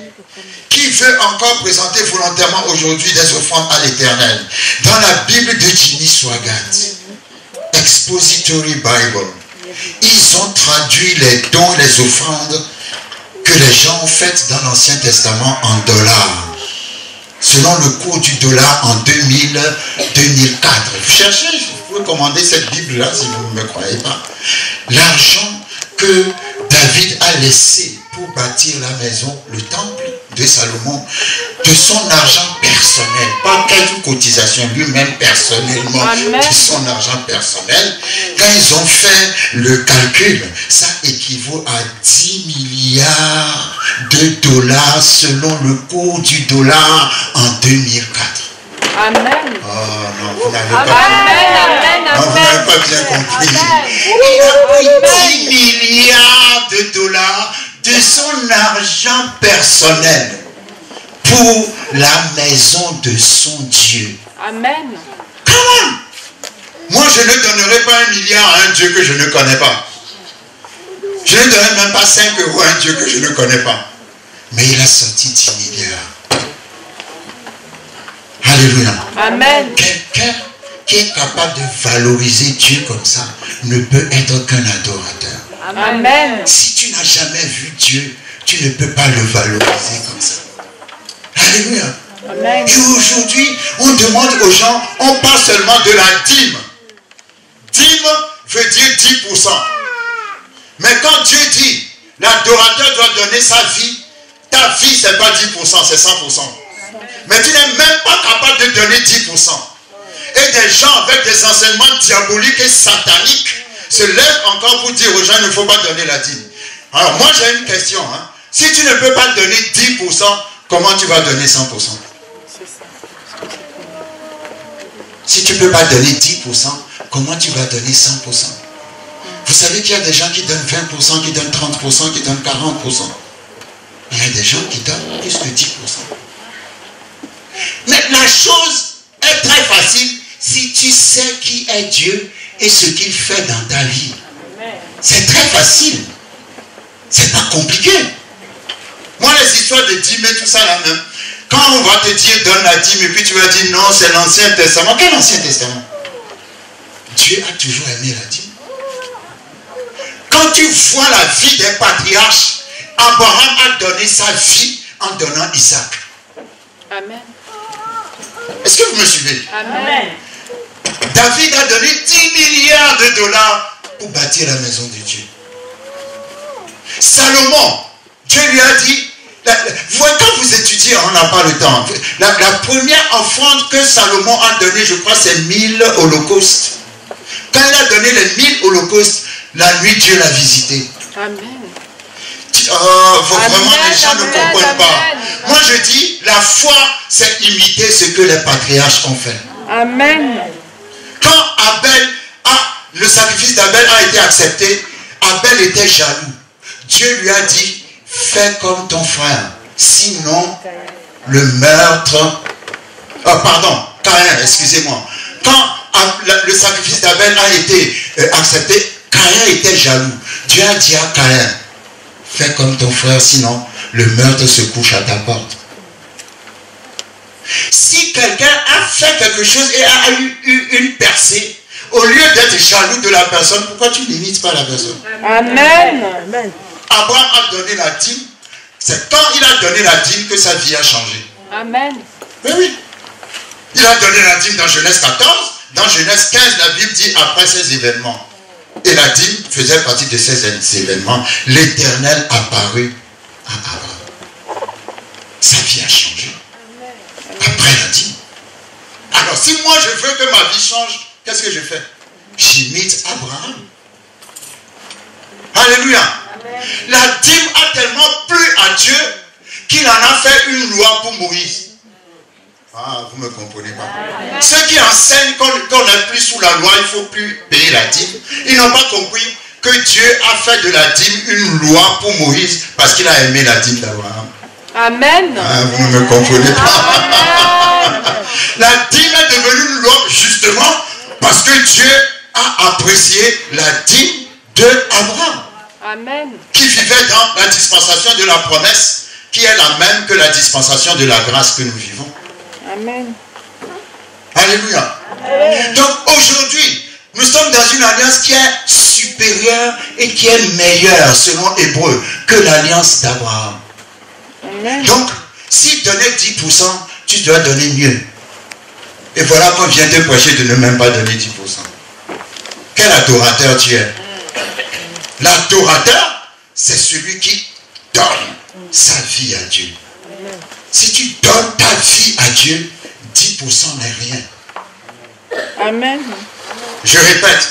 Qui veut encore présenter volontairement aujourd'hui des offrandes à l'Éternel? Dans la Bible de Jimmy Swaggart, Expository Bible, ils ont traduit les dons et les offrandes que les gens ont faites dans l'Ancien Testament en dollars. Selon le cours du dollar en 2004. Vous cherchez, vous pouvez commander cette Bible-là si vous ne me croyez pas. L'argent que David a laissé pour bâtir la maison, le temple de Salomon, de son argent personnel, pas quelques cotisations, lui-même personnellement, de son argent personnel. Quand ils ont fait le calcul, ça équivaut à 10 milliards de dollars selon le cours du dollar en 2004. Amen. Oh non, vous n'avez pas, Amen. vous n'avez pas bien compris. Il a pris 10 milliards de dollars de son argent personnel pour la maison de son Dieu. Amen. Comment? je ne donnerai pas 1 milliard à un Dieu que je ne connais pas. Je ne donnerai même pas 5 euros à un Dieu que je ne connais pas. Mais il a sorti 10 milliards. Alléluia. Amen. Quelqu'un qui est capable de valoriser Dieu comme ça ne peut être qu'un adorateur. Amen. Si tu n'as jamais vu Dieu, tu ne peux pas le valoriser comme ça. Alléluia. Amen. Et aujourd'hui, on demande aux gens, on parle seulement de la dîme. Dîme veut dire 10%. Mais quand Dieu dit, l'adorateur doit donner sa vie, ta vie, ce n'est pas 10%, c'est 100%. Mais tu n'es même pas capable de donner 10%. Et des gens avec des enseignements diaboliques et sataniques se lèvent encore pour dire aux gens, il ne faut pas donner la dîme. Alors moi j'ai une question. Si tu ne peux pas donner 10%, comment tu vas donner 100%? Si tu ne peux pas donner 10%, comment tu vas donner 100%? Vous savez qu'il y a des gens qui donnent 20%, qui donnent 30%, qui donnent 40%. Il y a des gens qui donnent plus que 10%. Mais la chose est très facile si tu sais qui est Dieu et ce qu'il fait dans ta vie. C'est très facile. C'est pas compliqué. Moi, les histoires de dîmes et tout ça là même, quand on va te dire donne la dîme et puis tu vas dire non, c'est l'Ancien Testament. Quel Ancien Testament? Dieu a toujours aimé la dîme. Quand tu vois la vie des patriarches, Abraham a donné sa vie en donnant Isaac. Amen. Est-ce que vous me suivez? Amen. David a donné 10 milliards de dollars pour bâtir la maison de Dieu. Salomon, Dieu lui a dit, quand vous étudiez, on n'a pas le temps, la première offrande que Salomon a donnée, je crois, c'est 1000 holocaustes. Quand il a donné les 1000 holocaustes, la nuit, Dieu l'a visité. Amen. Vraiment, les gens ne comprennent pas. Moi, je dis, la foi, c'est imiter ce que les patriarches ont fait. Amen. Quand le sacrifice d'Abel a été accepté, Abel était jaloux. Dieu lui a dit, fais comme ton frère. Sinon, le meurtre... Caïn, excusez-moi. Quand le sacrifice d'Abel a été accepté, Caïn était jaloux. Dieu a dit à Caïn, fais comme ton frère, sinon le meurtre se couche à ta porte. Si quelqu'un a fait quelque chose et a eu une percée, au lieu d'être jaloux de la personne, pourquoi tu n'imites pas la personne? Amen. Abraham a donné la dîme. C'est quand il a donné la dîme que sa vie a changé. Amen. Mais oui. Il a donné la dîme dans Genèse 14. Dans Genèse 15, la Bible dit après ces événements. Et la dîme faisait partie de ces événements. L'Éternel apparut à Abraham. Sa vie a changé. Après la dîme. Alors si moi je veux que ma vie change, qu'est-ce que je fais? J'imite Abraham. Alléluia. Amen. La dîme a tellement plu à Dieu qu'il en a fait une loi pour Moïse. Ah, vous ne me comprenez pas. Amen. Ceux qui enseignent qu'on n'est plus sous la loi, il ne faut plus payer la dîme, ils n'ont pas compris que Dieu a fait de la dîme une loi pour Moïse parce qu'il a aimé la dîme d'Abraham. Amen. Ah, vous ne me comprenez pas. La dîme est devenue une loi justement parce que Dieu a apprécié la dîme d'Abraham. Amen. Qui vivait dans la dispensation de la promesse, qui est la même que la dispensation de la grâce que nous vivons. Amen. Alléluia. Amen. Donc aujourd'hui, nous sommes dans une alliance qui est supérieure et qui est meilleure, selon Hébreu, que l'alliance d'Abraham. Donc, si donner 10%, tu dois donner mieux. Et voilà qu'on vient te prêcher de ne même pas donner 10%. Quel adorateur tu es? L'adorateur, c'est celui qui donne sa vie à Dieu. Si tu donnes ta vie à Dieu, 10% n'est rien. Amen. Je répète,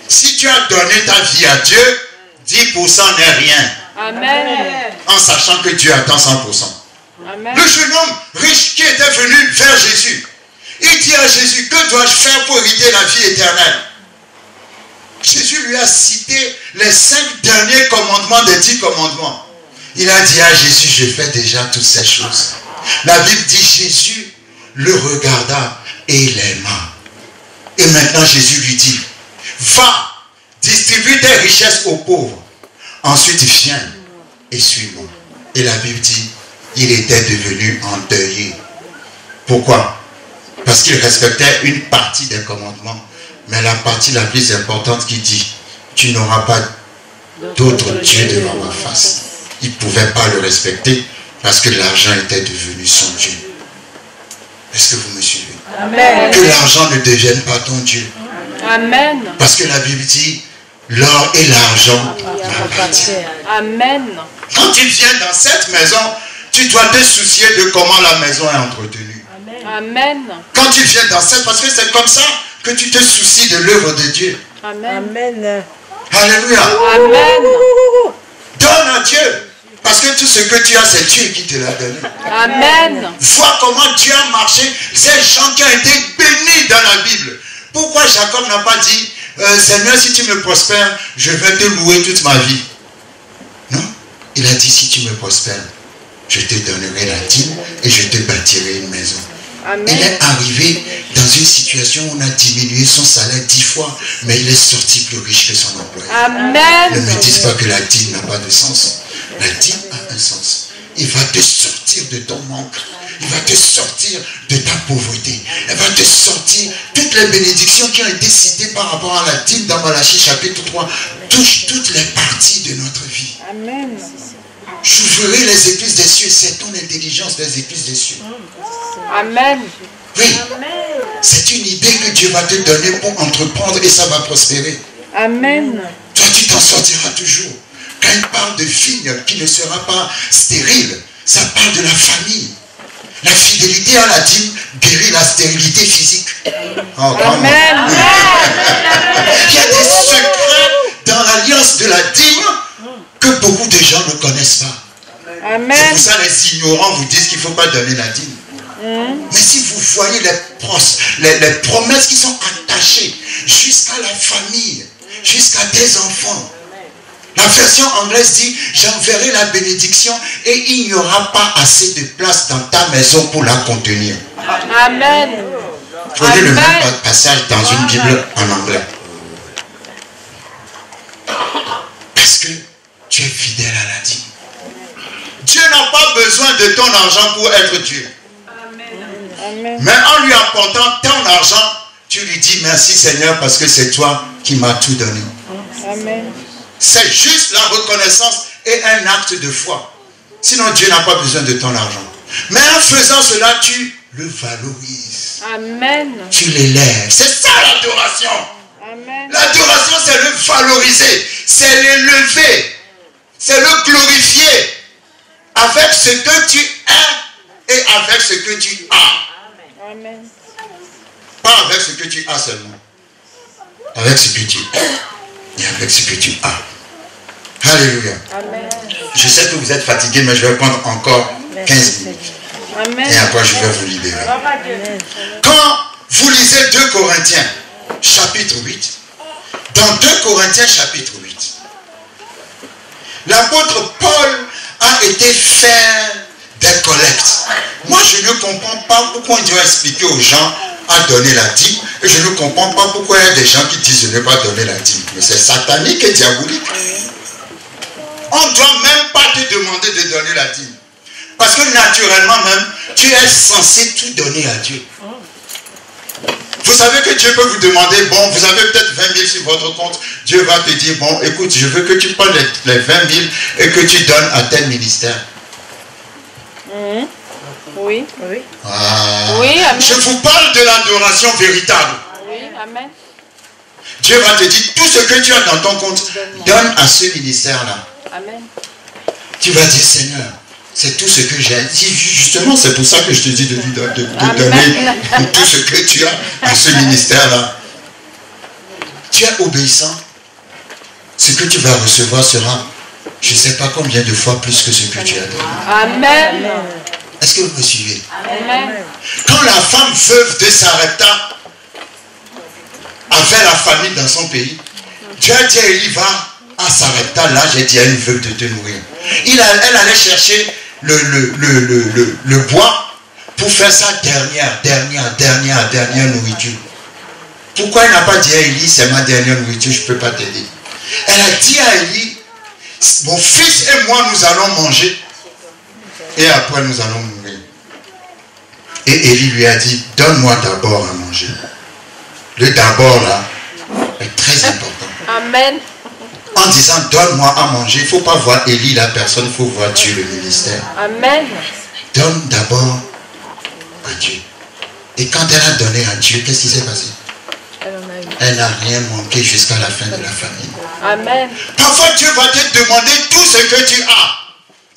si tu as donné ta vie à Dieu, 10% n'est rien. Amen. En sachant que Dieu attend 100%. Amen. Le jeune homme riche qui était venu vers Jésus, il dit à Jésus, que dois-je faire pour hériter la vie éternelle? Jésus lui a cité les 5 derniers commandements des 10 commandements. Il a dit à Jésus, je fais déjà toutes ces choses. La Bible dit, Jésus le regarda et l'aima. Et maintenant Jésus lui dit, Va, distribue tes richesses aux pauvres. Ensuite, viens et suis-moi. Et la Bible dit, il était devenu endeuillé. Pourquoi? Parce qu'il respectait une partie des commandements. Mais la partie la plus importante qui dit, tu n'auras pas d'autre Dieu devant ma face. Il ne pouvait pas le respecter parce que l'argent était devenu son Dieu. Est-ce que vous me suivez? Amen. Que l'argent ne devienne pas ton Dieu. Amen. Parce que la Bible dit, l'or et l'argent m'appartiennent. Amen. Quand tu viens dans cette maison, tu dois te soucier de comment la maison est entretenue. Amen. Quand tu viens dans cette, parce que c'est comme ça que tu te soucies de l'œuvre de Dieu. Amen. Amen. Alléluia. Amen. Donne à Dieu. Parce que tout ce que tu as, c'est Dieu qui te l'a donné. Amen. Vois comment Dieu a marché. Ces gens qui ont été bénis dans la Bible. Pourquoi Jacob n'a pas dit, Seigneur, si tu me prospères, je vais te louer toute ma vie? Non. Il a dit, si tu me prospères, je te donnerai la dîme et je te bâtirai une maison. Amen. Il est arrivé dans une situation où on a diminué son salaire 10 fois, mais il est sorti plus riche que son employeur. Amen. Ne me dites pas que la dîme n'a pas de sens. La dîme a un sens. Il va te sortir de ton manque. Il va te sortir de ta pauvreté. Elle va te sortir. Toutes les bénédictions qui ont été citées par rapport à la dîme dans Malachie chapitre 3 touchent toutes les parties de notre vie. Amen. J'ouvrirai les écluses des cieux. C'est ton intelligence, les écluses des cieux. Amen. Oui. C'est une idée que Dieu va te donner pour entreprendre et ça va prospérer. Amen. Toi, tu t'en sortiras toujours. Quand il parle de vigne qui ne sera pas stérile, ça parle de la famille. La fidélité à la dîme guérit la stérilité physique. Oh, Amen. il y a des secrets dans l'alliance de la dîme que beaucoup de gens ne connaissent pas. C'est Amen. pour ça que les ignorants vous disent qu'il ne faut pas donner la dîme. Mais si vous voyez les promesses qui sont attachées jusqu'à la famille, jusqu'à tes enfants. La version anglaise dit, j'enverrai la bénédiction et il n'y aura pas assez de place dans ta maison pour la contenir. Amen. Prenez le même passage dans une Bible en anglais. Parce que tu es fidèle à la dîme. Dieu n'a pas besoin de ton argent pour être Dieu. Amen. Mais en lui apportant ton argent, tu lui dis merci Seigneur parce que c'est toi qui m'as tout donné. Amen. C'est juste la reconnaissance et un acte de foi. Sinon Dieu n'a pas besoin de ton argent. Mais en faisant cela, tu le valorises. Amen. Tu l'élèves. C'est ça l'adoration. Amen. L'adoration, c'est le valoriser. C'est l'élever. C'est le glorifier. Avec ce que tu es et avec ce que tu as. Amen. Pas avec ce que tu as seulement. Avec ce que tu es et avec ce que tu as. Alléluia. Amen. Je sais que vous êtes fatigués, mais je vais prendre encore 15 minutes. Amen. Et après, je vais vous libérer. Quand vous lisez 2 Corinthiens, chapitre 8, dans 2 Corinthiens, chapitre 8, l'apôtre Paul a été faire des collectes. Moi, je ne comprends pas pourquoi il doit expliquer aux gens à donner la dîme. Et je ne comprends pas pourquoi il y a des gens qui disent je ne vais pas donner la dîme. Mais c'est satanique et diabolique. On ne doit même pas te demander de donner la dîme. Parce que naturellement même, tu es censé tout donner à Dieu. Vous savez que Dieu peut vous demander, bon, vous avez peut-être 20 000 sur votre compte. Dieu va te dire, bon, écoute, je veux que tu prennes les 20 000 et que tu donnes à tel ministère. Oui. Oui. Ah. Oui, amen. Je vous parle de l'adoration véritable. Oui, amen. Dieu va te dire, tout ce que tu as dans ton compte, donne à ce ministère-là. Amen. Tu vas dire, Seigneur, c'est tout ce que j'ai. Justement, c'est pour ça que je te dis de donner tout ce que tu as à ce ministère-là. Tu es obéissant. Ce que tu vas recevoir sera, je ne sais pas combien de fois plus que ce que tu as donné. Amen. Est-ce que vous me suivez? Amen. Quand la femme veuve de Sarepta avait la famine dans son pays, Dieu a dit à Élie, va à Sarepta, là j'ai dit à une veuve de te nourrir. Elle allait chercher le bois pour faire sa dernière nourriture. Pourquoi elle n'a pas dit à Élie, c'est ma dernière nourriture, je ne peux pas t'aider. Elle a dit à Élie, mon fils et moi, nous allons manger. Et après, nous allons mourir. Et Élie lui a dit, donne-moi d'abord à manger. Le d'abord là est très important. Amen. En disant, donne-moi à manger, il ne faut pas voir Élie la personne, il faut voir Dieu le ministère. Amen. Donne d'abord à Dieu. Et quand elle a donné à Dieu, qu'est-ce qui s'est passé? Elle n'a rien manqué jusqu'à la fin de la famine. Amen. Parfois Dieu va te demander tout ce que tu as.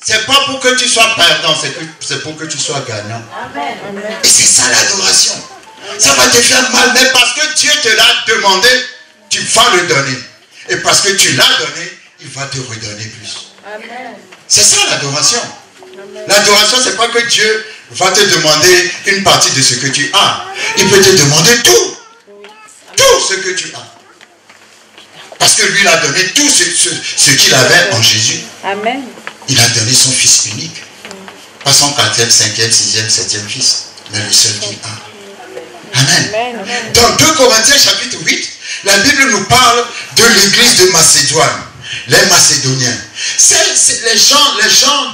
C'est pas pour que tu sois perdant, c'est pour que tu sois gagnant. Amen. Et c'est ça l'adoration. Ça va te faire mal, mais parce que Dieu te l'a demandé, tu vas le donner. Et parce que tu l'as donné, il va te redonner plus. Amen. C'est ça l'adoration. L'adoration, c'est pas que Dieu va te demander une partie de ce que tu as. Il peut te demander tout. Tout ce que tu as. Parce que lui, il a donné tout ce qu'il avait en Jésus. Amen. Il a donné son fils unique. Pas son 4e, 5e, 6e, 7e fils. Mais le seul qu'il a. Amen. Dans 2 Corinthiens chapitre 8, la Bible nous parle de l'église de Macédoine. Les Macédoniens. Les gens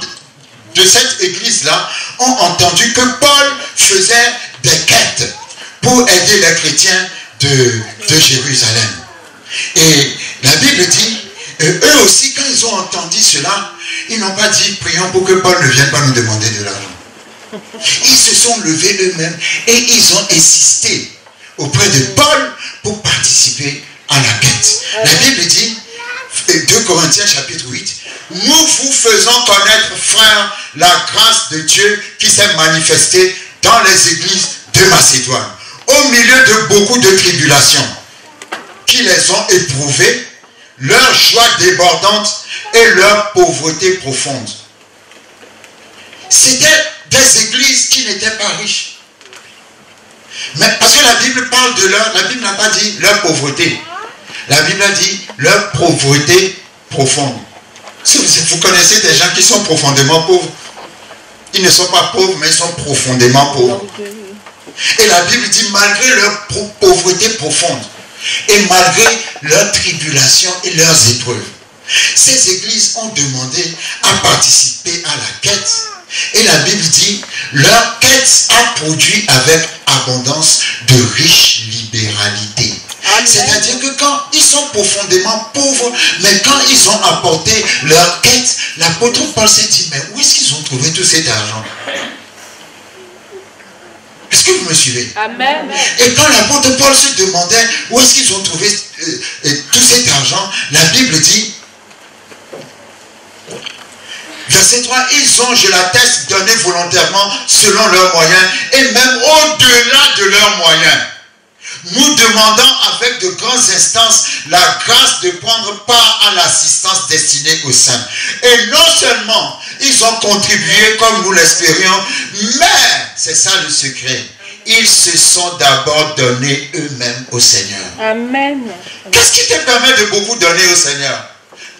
de cette église-là ont entendu que Paul faisait des quêtes pour aider les chrétiens de Jérusalem. Et la Bible dit, eux aussi, quand ils ont entendu cela, ils n'ont pas dit, prions pour que Paul ne vienne pas nous demander de l'argent. Ils se sont levés eux-mêmes et ils ont insisté auprès de Paul pour participer à la quête. La Bible dit, 2 Corinthiens chapitre 8, nous vous faisons connaître, frères, la grâce de Dieu qui s'est manifestée dans les églises de Macédoine, au milieu de beaucoup de tribulations qui les ont éprouvées, leur joie débordante et leur pauvreté profonde. C'était des églises qui n'étaient pas riches. Mais parce que la Bible parle de la Bible n'a pas dit leur pauvreté. La Bible a dit leur pauvreté profonde. Vous connaissez des gens qui sont profondément pauvres. Ils ne sont pas pauvres, mais ils sont profondément pauvres. Et la Bible dit malgré leur pauvreté profonde et malgré leurs tribulations et leurs épreuves, ces églises ont demandé à participer à la quête. Et la Bible dit, leur quête a produit avec abondance de riche libéralité. C'est-à-dire que quand ils sont profondément pauvres, mais quand ils ont apporté leur quête, l'apôtre Paul s'est dit, mais où est-ce qu'ils ont trouvé tout cet argent? Est-ce que vous me suivez? Amen. Et quand l'apôtre Paul se demandait où est-ce qu'ils ont trouvé tout cet argent, la Bible dit, verset 3, ils ont, je l'atteste, donné volontairement selon leurs moyens et même au-delà de leurs moyens, nous demandant avec de grandes instances la grâce de prendre part à l'assistance destinée aux saints. Et non seulement ils ont contribué comme nous l'espérions, mais, c'est ça le secret, ils se sont d'abord donnés eux-mêmes au Seigneur. Amen. Qu'est-ce qui te permet de beaucoup donner au Seigneur?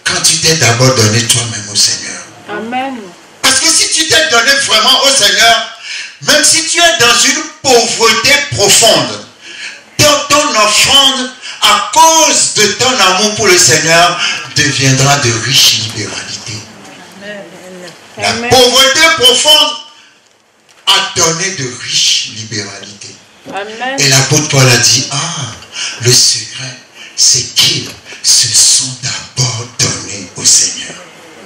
Quand tu t'es d'abord donné toi-même au Seigneur. Amen. Parce que si tu t'es donné vraiment au Seigneur, même si tu es dans une pauvreté profonde, ton offrande, à cause de ton amour pour le Seigneur, deviendra de riche libéralité. La pauvreté profonde a donné de riche libéralité. Amen. Et l'apôtre Paul a dit, le secret, c'est qu'ils se sont d'abord donnés au Seigneur.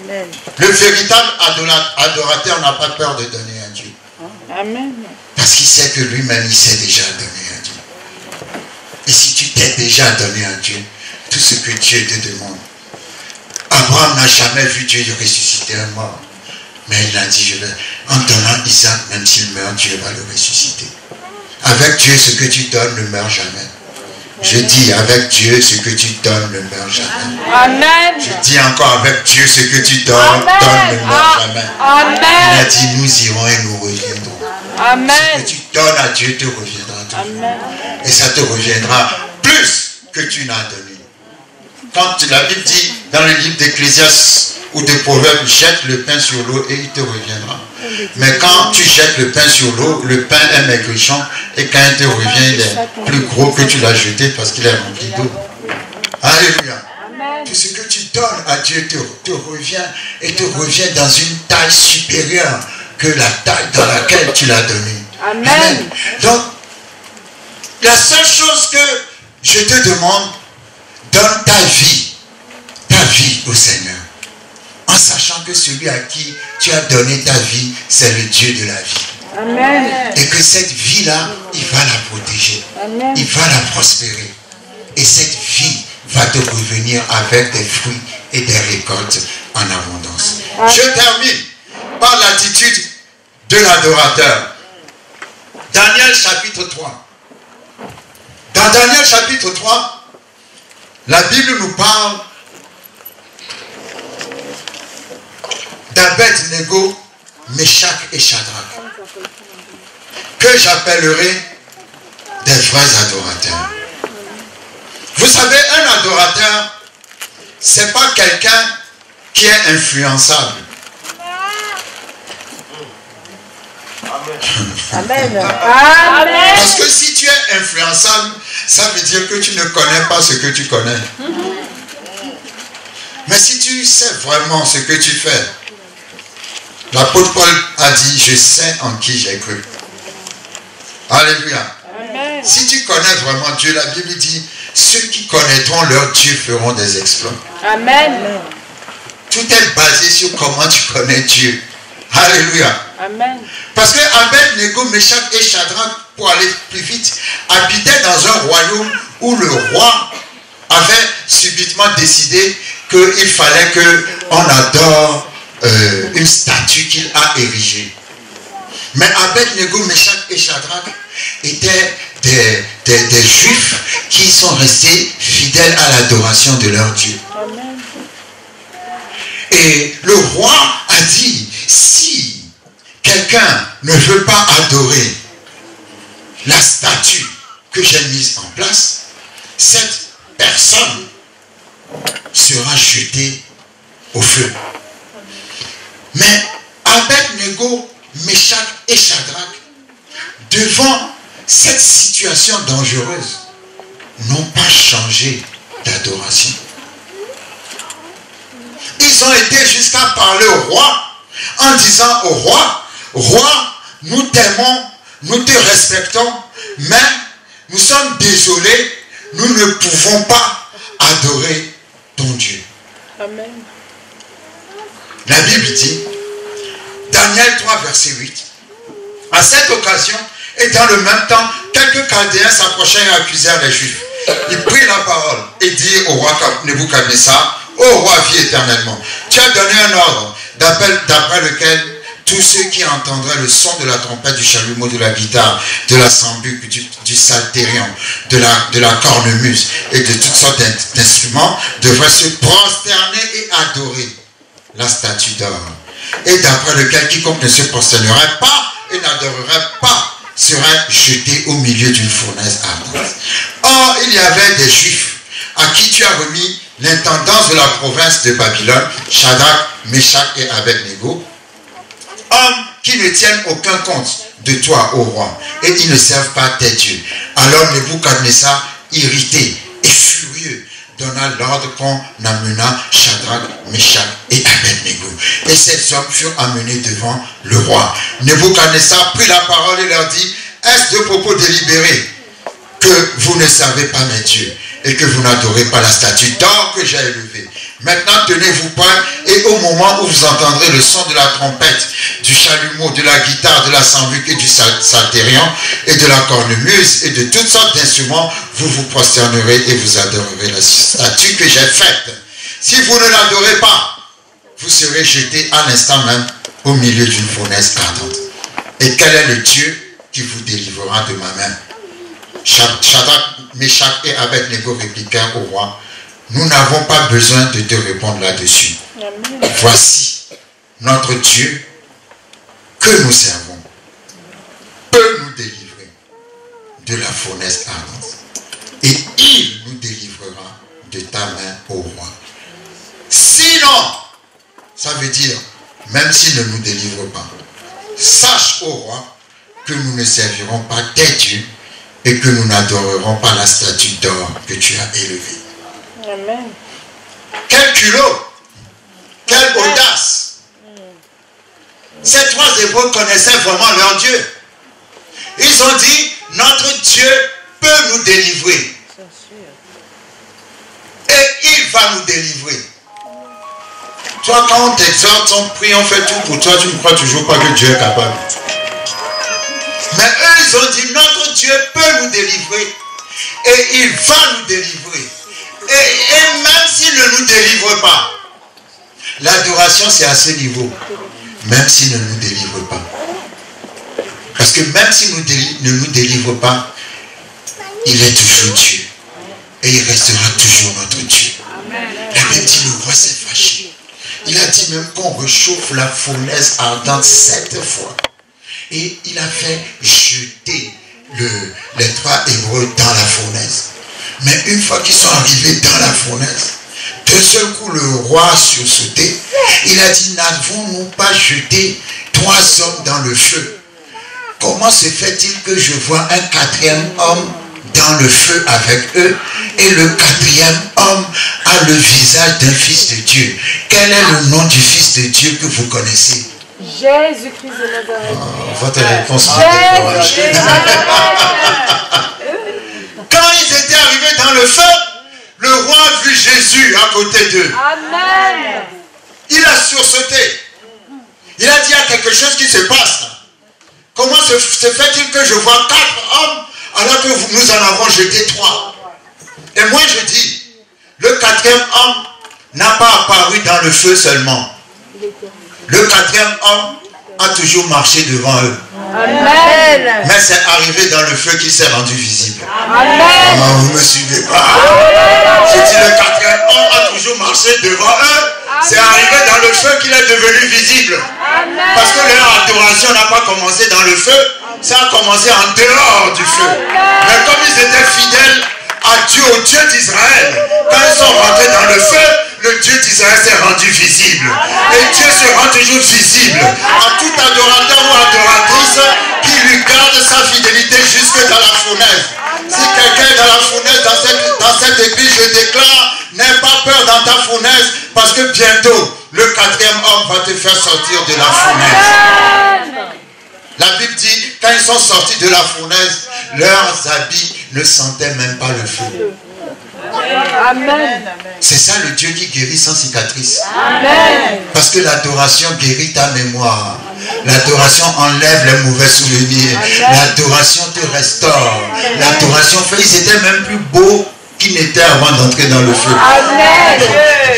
Amen. Le véritable adorateur n'a pas peur de donner à Dieu. Amen. Parce qu'il sait que lui-même, il s'est déjà donné à Dieu. Et si tu t'es déjà donné à Dieu, tout ce que Dieu te demande. Abraham n'a jamais vu Dieu ressusciter un mort. Mais il a dit, en donnant Isaac, même s'il meurt, Dieu va le ressusciter. Avec Dieu, ce que tu donnes ne meurt jamais. Je dis, avec Dieu, ce que tu donnes ne meurt jamais. Amen. Je dis encore, avec Dieu, ce que tu donnes ne meurt jamais. Amen. Il a dit, nous irons et nous reviendrons. Amen. Ce que tu donnes à Dieu te reviendra toujours. Amen. Et ça te reviendra plus que tu n'as donné. quand la Bible dit dans le livre d'Ecclésiaste ou de Proverbes, jette le pain sur l'eau et il te reviendra. Mais quand tu jettes le pain sur l'eau, le pain est maigrichon et quand il te revient, il est plus gros que tu l'as jeté parce qu'il est rempli d'eau. Alléluia. Tout ce que tu donnes à Dieu te revient et te revient dans une taille supérieure que la taille dans laquelle tu l'as donné. Amen. Donc, la seule chose que je te demande, donne ta vie au Seigneur. En sachant que celui à qui tu as donné ta vie, c'est le Dieu de la vie. Amen. Et que cette vie-là, il va la protéger. Amen. Il va la prospérer. Et cette vie va te revenir avec des fruits et des récoltes en abondance. Amen. Je termine par l'attitude de l'adorateur. Daniel chapitre 3. Dans Daniel chapitre 3, la Bible nous parle d'Abed-Nego, Méchak et Shadrach, que j'appellerai des vrais adorateurs. Vous savez, un adorateur, c'est pas quelqu'un qui est influençable. Amen. Amen. Parce que si tu es influençable, ça veut dire que tu ne connais pas ce que tu connais. Mais si tu sais vraiment ce que tu fais, l'apôtre Paul a dit, je sais en qui j'ai cru. Alléluia. Amen. Si tu connais vraiment Dieu, la Bible dit, ceux qui connaîtront leur Dieu feront des exploits. Amen. Tout est basé sur comment tu connais Dieu. Alléluia. Amen. Parce que Abed-Nego, Méchak et Shadrach, pour aller plus vite, habitaient dans un royaume où le roi avait subitement décidé qu'il fallait qu'on adore une statue qu'il a érigée. Mais Abed-Nego, Méchak et Shadrach étaient des juifs qui sont restés fidèles à l'adoration de leur Dieu. Amen. Et le roi a dit, si quelqu'un ne veut pas adorer la statue que j'ai mise en place, cette personne sera jetée au feu. Mais Abed-Nego, Méchak et Shadrach, devant cette situation dangereuse, n'ont pas changé d'adoration. Ils ont été jusqu'à parler au roi en disant au roi, roi, nous t'aimons, nous te respectons, mais nous sommes désolés, nous ne pouvons pas adorer ton Dieu. Amen. La Bible dit, Daniel 3, verset 8, à cette occasion, et dans le même temps, quelques Chaldéens s'approchèrent et accusèrent les Juifs. Ils prirent la parole et dirent au roi Nebuchadnezzar, ô roi, vis éternellement, tu as donné un ordre d'après lequel tous ceux qui entendraient le son de la trompette, du chalumeau, de la guitare, de la sambuc, du psalterion, de la cornemuse et de toutes sortes d'instruments devraient se prosterner et adorer la statue d'or. Et d'après lequel quiconque ne se prosternerait pas et n'adorerait pas serait jeté au milieu d'une fournaise ardente. Or, il y avait des Juifs à qui tu as remis l'intendance de la province de Babylone, Shadrach, Méchak et Abed-Nego, hommes qui ne tiennent aucun compte de toi, ô roi, et ils ne servent pas tes dieux. Alors Nebuchadnezzar, irrité et furieux, donna l'ordre qu'on amena Shadrach, Méchak et Abed-Nego. Et ces hommes furent amenés devant le roi. Nebuchadnezzar prit la parole et leur dit, est-ce de propos délibérés que vous ne servez pas mes dieux et que vous n'adorez pas la statue d'or que j'ai élevée? Maintenant, tenez-vous prêts, et au moment où vous entendrez le son de la trompette, du chalumeau, de la guitare, de la sambuc et du psalterion, et de la cornemuse, et de toutes sortes d'instruments, vous vous prosternerez et vous adorerez la statue que j'ai faite. Si vous ne l'adorez pas, vous serez jetés à l'instant même au milieu d'une fournaise ardente. Et quel est le Dieu qui vous délivrera de ma main? Shadrach, Méchak et Abed-Nego répliquèrent au roi, nous n'avons pas besoin de te répondre là-dessus. Voici notre Dieu que nous servons peut nous délivrer de la fournaise ardente. Et il nous délivrera de ta main, ô roi. Sinon, ça veut dire, même s'il ne nous délivre pas, sache, ô roi, que nous ne servirons pas tes dieux et que nous n'adorerons pas la statue d'or que tu as élevée. Amen. Quel culot! Quelle audace! Ces trois Hébreux connaissaient vraiment leur Dieu. Ils ont dit, notre Dieu peut nous délivrer. Et il va nous délivrer. Toi, quand on t'exhorte, on prie, on fait tout pour toi, tu ne crois toujours pas que Dieu est capable. Mais eux, ils ont dit, notre Dieu peut nous délivrer. Et il va nous délivrer. Et même s'il ne nous délivre pas, l'adoration c'est à ce niveau. Même s'il ne nous délivre pas. Parce que même s'il ne nous délivre pas, il est toujours Dieu. Et il restera toujours notre Dieu. La Bible dit, le roi s'est fâché. Il a dit même qu'on réchauffe la fournaise ardente 7 fois. Et il a fait jeter les trois Hébreux dans la fournaise. Mais une fois qu'ils sont arrivés dans la fournaise, d'un seul coup le roi a sursauté. Il a dit, n'avons-nous pas jeté 3 hommes dans le feu? Comment se fait-il que je vois un 4e homme dans le feu avec eux et le 4e homme a le visage d'un fils de Dieu? Quel est le nom du fils de Dieu que vous connaissez? Jésus-Christ de Nazareth. Votre réponse me décourage. Quand ils étaient arrivés dans le feu, le roi a vu Jésus à côté d'eux. Amen. Il a sursauté. Il a dit, il y a quelque chose qui se passe. Comment se fait-il que je vois 4 hommes alors que nous en avons jeté 3? Et moi je dis, le 4e homme n'a pas apparu dans le feu seulement. Le 4e homme a toujours marché devant eux. Amen. Mais c'est arrivé dans le feu qu'il s'est rendu visible. Amen. Vous ne me suivez pas. J'ai dit, le 4e homme a toujours marché devant eux. C'est arrivé dans le feu qu'il est devenu visible. Amen. Parce que leur adoration n'a pas commencé dans le feu, ça a commencé en dehors du feu. Mais comme ils étaient fidèles à Dieu, au Dieu d'Israël, quand ils sont rentrés dans le feu, le Dieu d'Israël s'est rendu visible. Et Dieu se rend toujours visible à tout adorateur ou adoratrice qui lui garde sa fidélité jusque dans la fournaise. Si quelqu'un est dans la fournaise, dans cette église, je déclare, n'aie pas peur dans ta fournaise, parce que bientôt, le 4e homme va te faire sortir de la fournaise. La Bible dit, quand ils sont sortis de la fournaise, leurs habits ne sentaient même pas le feu. Amen. C'est ça le Dieu qui guérit sans cicatrice. Amen. Parce que l'adoration guérit ta mémoire. L'adoration enlève les mauvais souvenirs. L'adoration te restaure. L'adoration fait, ils étaient même plus beaux qu'ils n'étaient avant d'entrer dans le feu. Amen.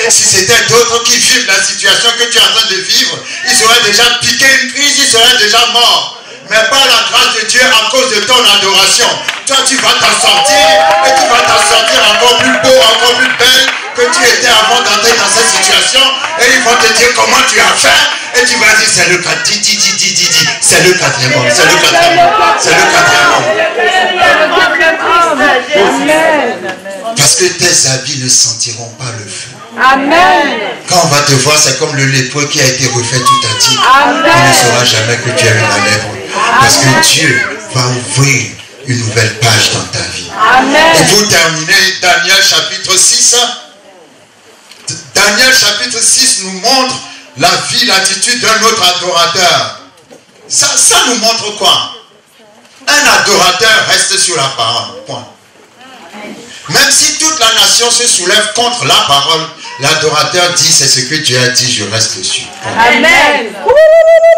Si c'était d'autres qui vivent la situation que tu es en train de vivre, ils auraient déjà piqué une crise, ils seraient déjà morts. Mais par la grâce de Dieu, à cause de ton adoration, toi tu vas t'en sortir et tu vas t'en sortir encore plus beau, encore plus belle que tu étais avant d'entrer dans cette situation. Et ils vont te dire comment tu as fait. Et tu vas dire c'est le 4e, c'est le 4e homme, c'est le 4e homme, c'est le 4e homme. Parce que tes habits ne sentiront pas le feu. Amen. Quand on va te voir, c'est comme le lépreux qui a été refait tout entier. Amen. On ne saura jamais que tu as eu la lèvre. Parce que Dieu va ouvrir une nouvelle page dans ta vie. Amen. Et pour terminer, Daniel chapitre 6. Daniel chapitre 6 nous montre la vie, l'attitude d'un autre adorateur. Ça nous montre quoi? Un adorateur reste sur la parole. Point. Même si toute la nation se soulève contre la parole, l'adorateur dit, c'est ce que Dieu a dit, je reste dessus. Amen.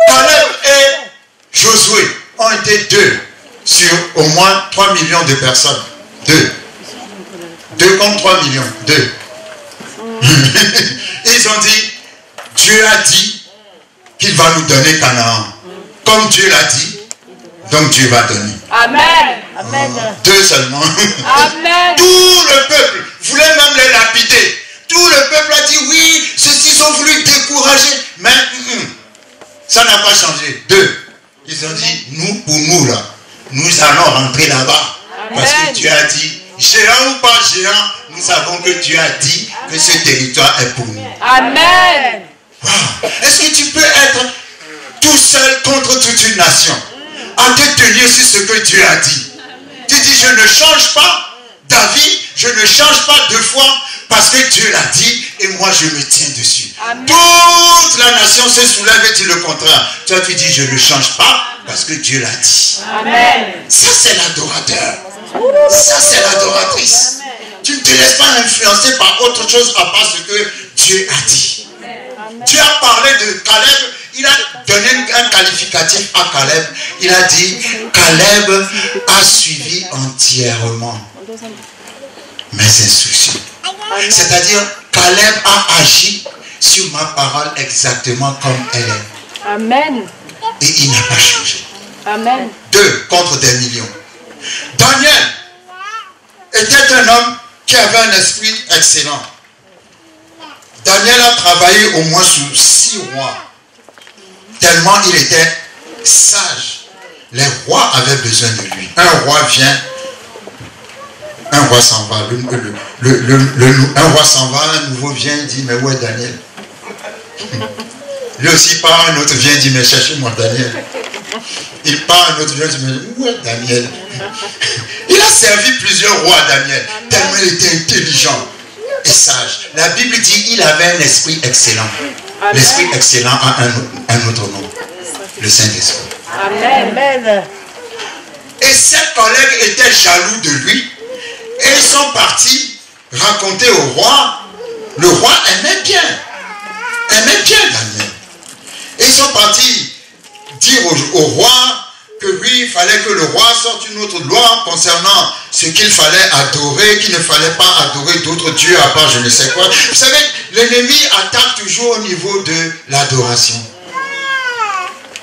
Caleb et Josué ont été 2 sur au moins 3 millions de personnes. 2 contre 3 millions. 2. Ils ont dit, Dieu a dit qu'il va nous donner Canaan. Comme Dieu l'a dit, donc Dieu va donner. Amen. Amen. 2 seulement. Amen. Tout le peuple voulait même les lapider. Tout le peuple a dit oui, ceux-ci ont voulu décourager. Mais ça n'a pas changé. 2. Ils ont dit, nous, pour nous là, nous allons rentrer là-bas. Parce que Dieu a dit, géant ou pas géant, nous nous savons que Dieu a dit que ce territoire est pour nous. Amen. Wow. Est-ce que tu peux être tout seul contre toute une nation en te tenir sur ce que Dieu a dit? Tu dis, je ne change pas d'avis, je ne change pas de foi parce que Dieu l'a dit et moi je me tiens dessus. Amen. Toute la nation se soulève et dit le contraire. Toi tu dis, je ne change pas parce que Dieu l'a dit. Amen. Ça c'est l'adorateur. Ça c'est l'adoratrice. Tu ne te laisses pas influencer par autre chose à part ce que Dieu a dit. Dieu a parlé de Caleb, il a donné un qualificatif à Caleb. Il a dit, Caleb a suivi entièrement mes instructions. C'est-à-dire, Caleb a agi sur ma parole exactement comme elle est. Amen. Et il n'a pas changé. Amen. 2 contre des millions. Daniel était un homme qui avait un esprit excellent. Daniel a travaillé au moins sous 6 rois. Tellement il était sage. Les rois avaient besoin de lui. Un roi vient, un roi s'en va. Un roi s'en va, un nouveau vient, il dit, mais où est Daniel? Lui aussi part, un autre vient, il dit, mais cherchez-moi Daniel. Il part, un autre vient, il dit, mais où est Daniel? Il a servi plusieurs rois, Daniel, tellement il était intelligent et sage. La Bible dit, il avait un esprit excellent. L'esprit excellent a un autre nom, le Saint-Esprit. Amen. Et ses collègues étaient jaloux de lui. Et ils sont partis raconter au roi. Le roi aimait bien Daniel. Et ils sont partis dire au roi que oui, il fallait que le roi sorte une autre loi concernant ce qu'il fallait adorer, qu'il ne fallait pas adorer d'autres dieux à part je ne sais quoi. Vous savez, l'ennemi attaque toujours au niveau de l'adoration.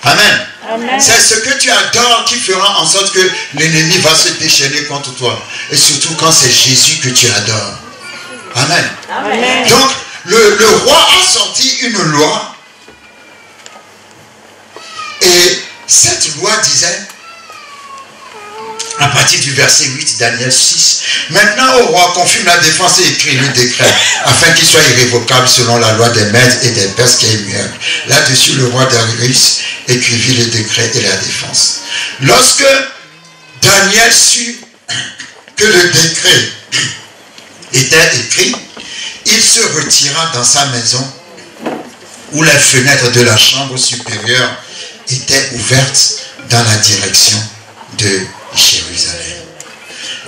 Amen. Amen. C'est ce que tu adores qui fera en sorte que l'ennemi va se déchaîner contre toi. Et surtout quand c'est Jésus que tu adores. Amen. Amen. Donc, le roi a sorti une loi. Et cette loi disait, à partir du verset 8, Daniel 6, maintenant au roi confirme la défense et écrit le décret, afin qu'il soit irrévocable selon la loi des Mèdes et des Perses qui est immuable. Là-dessus, le roi Darius écrivit le décret et la défense. Lorsque Daniel sut que le décret était écrit, il se retira dans sa maison où les fenêtres de la chambre supérieure étaient ouvertes dans la direction de Jérusalem.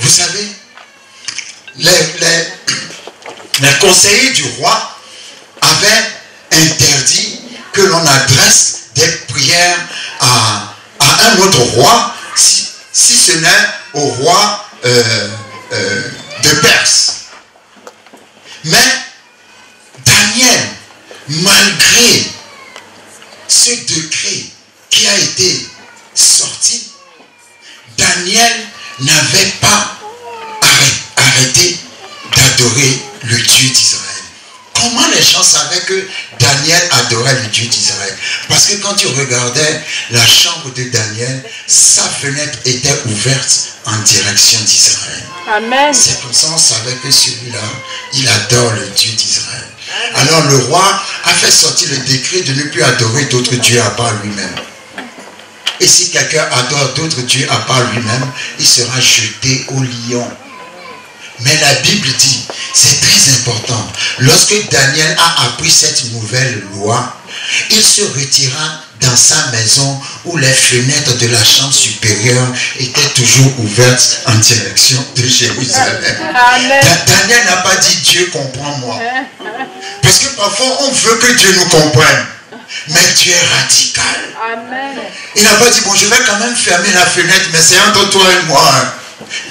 Vous savez, les conseillers du roi avaient interdit que l'on adresse des prières à un autre roi, si ce n'est au roi de Perse. Mais Daniel, malgré ce décret qui a été sorti, Daniel n'avait pas arrêté d'adorer le Dieu d'Israël. Comment les gens savaient que Daniel adorait le Dieu d'Israël? Parce que quand tu regardais la chambre de Daniel, sa fenêtre était ouverte en direction d'Israël. Amen. C'est comme ça qu'on savait que celui-là, il adore le Dieu d'Israël. Alors le roi a fait sortir le décret de ne plus adorer d'autres dieux à part lui-même. Et si quelqu'un adore d'autres dieux à part lui-même, il sera jeté au lion. Mais la Bible dit, c'est très important, lorsque Daniel a appris cette nouvelle loi, il se retira dans sa maison où les fenêtres de la chambre supérieure étaient toujours ouvertes en direction de Jérusalem. Daniel n'a pas dit Dieu comprends-moi. Parce que parfois on veut que Dieu nous comprenne. Mais Dieu est radical. Amen. Il n'a pas dit bon je vais quand même fermer la fenêtre mais c'est entre toi et moi.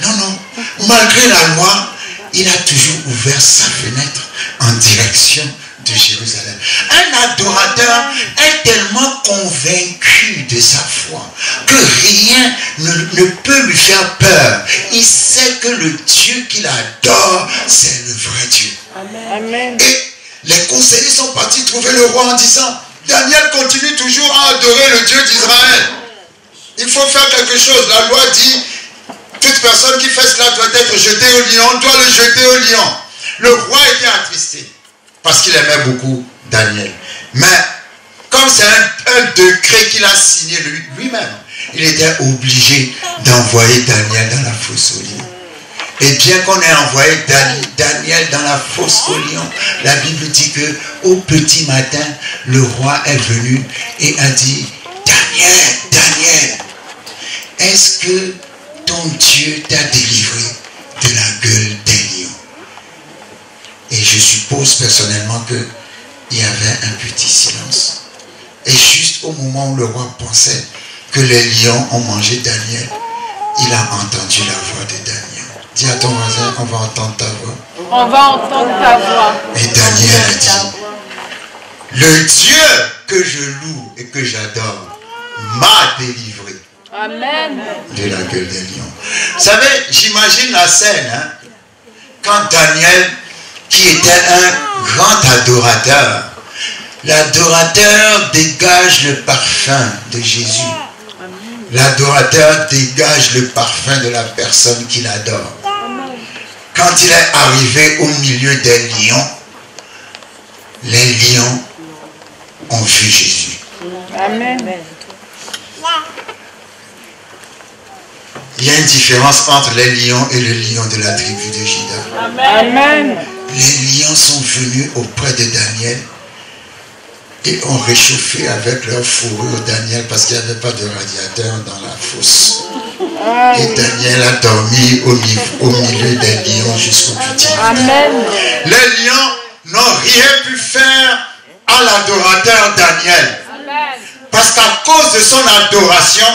Non, non. Malgré la loi, il a toujours ouvert sa fenêtre en direction de Jérusalem. Un adorateur est tellement convaincu de sa foi que rien ne peut lui faire peur. Il sait que le Dieu qu'il adore, c'est le vrai Dieu. Amen. Et les conseillers sont partis trouver le roi en disant, Daniel continue toujours à adorer le Dieu d'Israël. Il faut faire quelque chose. La loi dit, toute personne qui fait cela doit être jetée au lion, on doit le jeter au lion. Le roi était attristé parce qu'il aimait beaucoup Daniel. Mais comme c'est un décret qu'il a signé lui-même, il était obligé d'envoyer Daniel dans la fosse aux lions. Et bien qu'on ait envoyé Daniel dans la fosse aux lions, la Bible dit que au petit matin, le roi est venu et a dit, Daniel, Daniel, est-ce que ton Dieu t'a délivré de la gueule des lions? Et je suppose personnellement qu'il y avait un petit silence. Et juste au moment où le roi pensait que les lions ont mangé Daniel, il a entendu la voix de Daniel. Dis à ton voisin, on va entendre ta voix. On va entendre ta voix. Et Daniel a dit, le Dieu que je loue et que j'adore m'a délivré Amen. de la gueule des lions. Vous savez, j'imagine la scène, hein, quand Daniel, qui était un grand adorateur, l'adorateur dégage le parfum de Jésus. L'adorateur dégage le parfum de la personne qu'il adore. Quand il est arrivé au milieu des lions, les lions ont vu Jésus. Amen. Il y a une différence entre les lions et le lion de la tribu de Juda. Amen. Les lions sont venus auprès de Daniel et ont réchauffé avec leur fourrure Daniel parce qu'il n'y avait pas de radiateur dans la fosse. Et Daniel a dormi au milieu des lions jusqu'au petit matin. Amen. Les lions n'ont rien pu faire à l'adorateur Daniel. Parce qu'à cause de son adoration,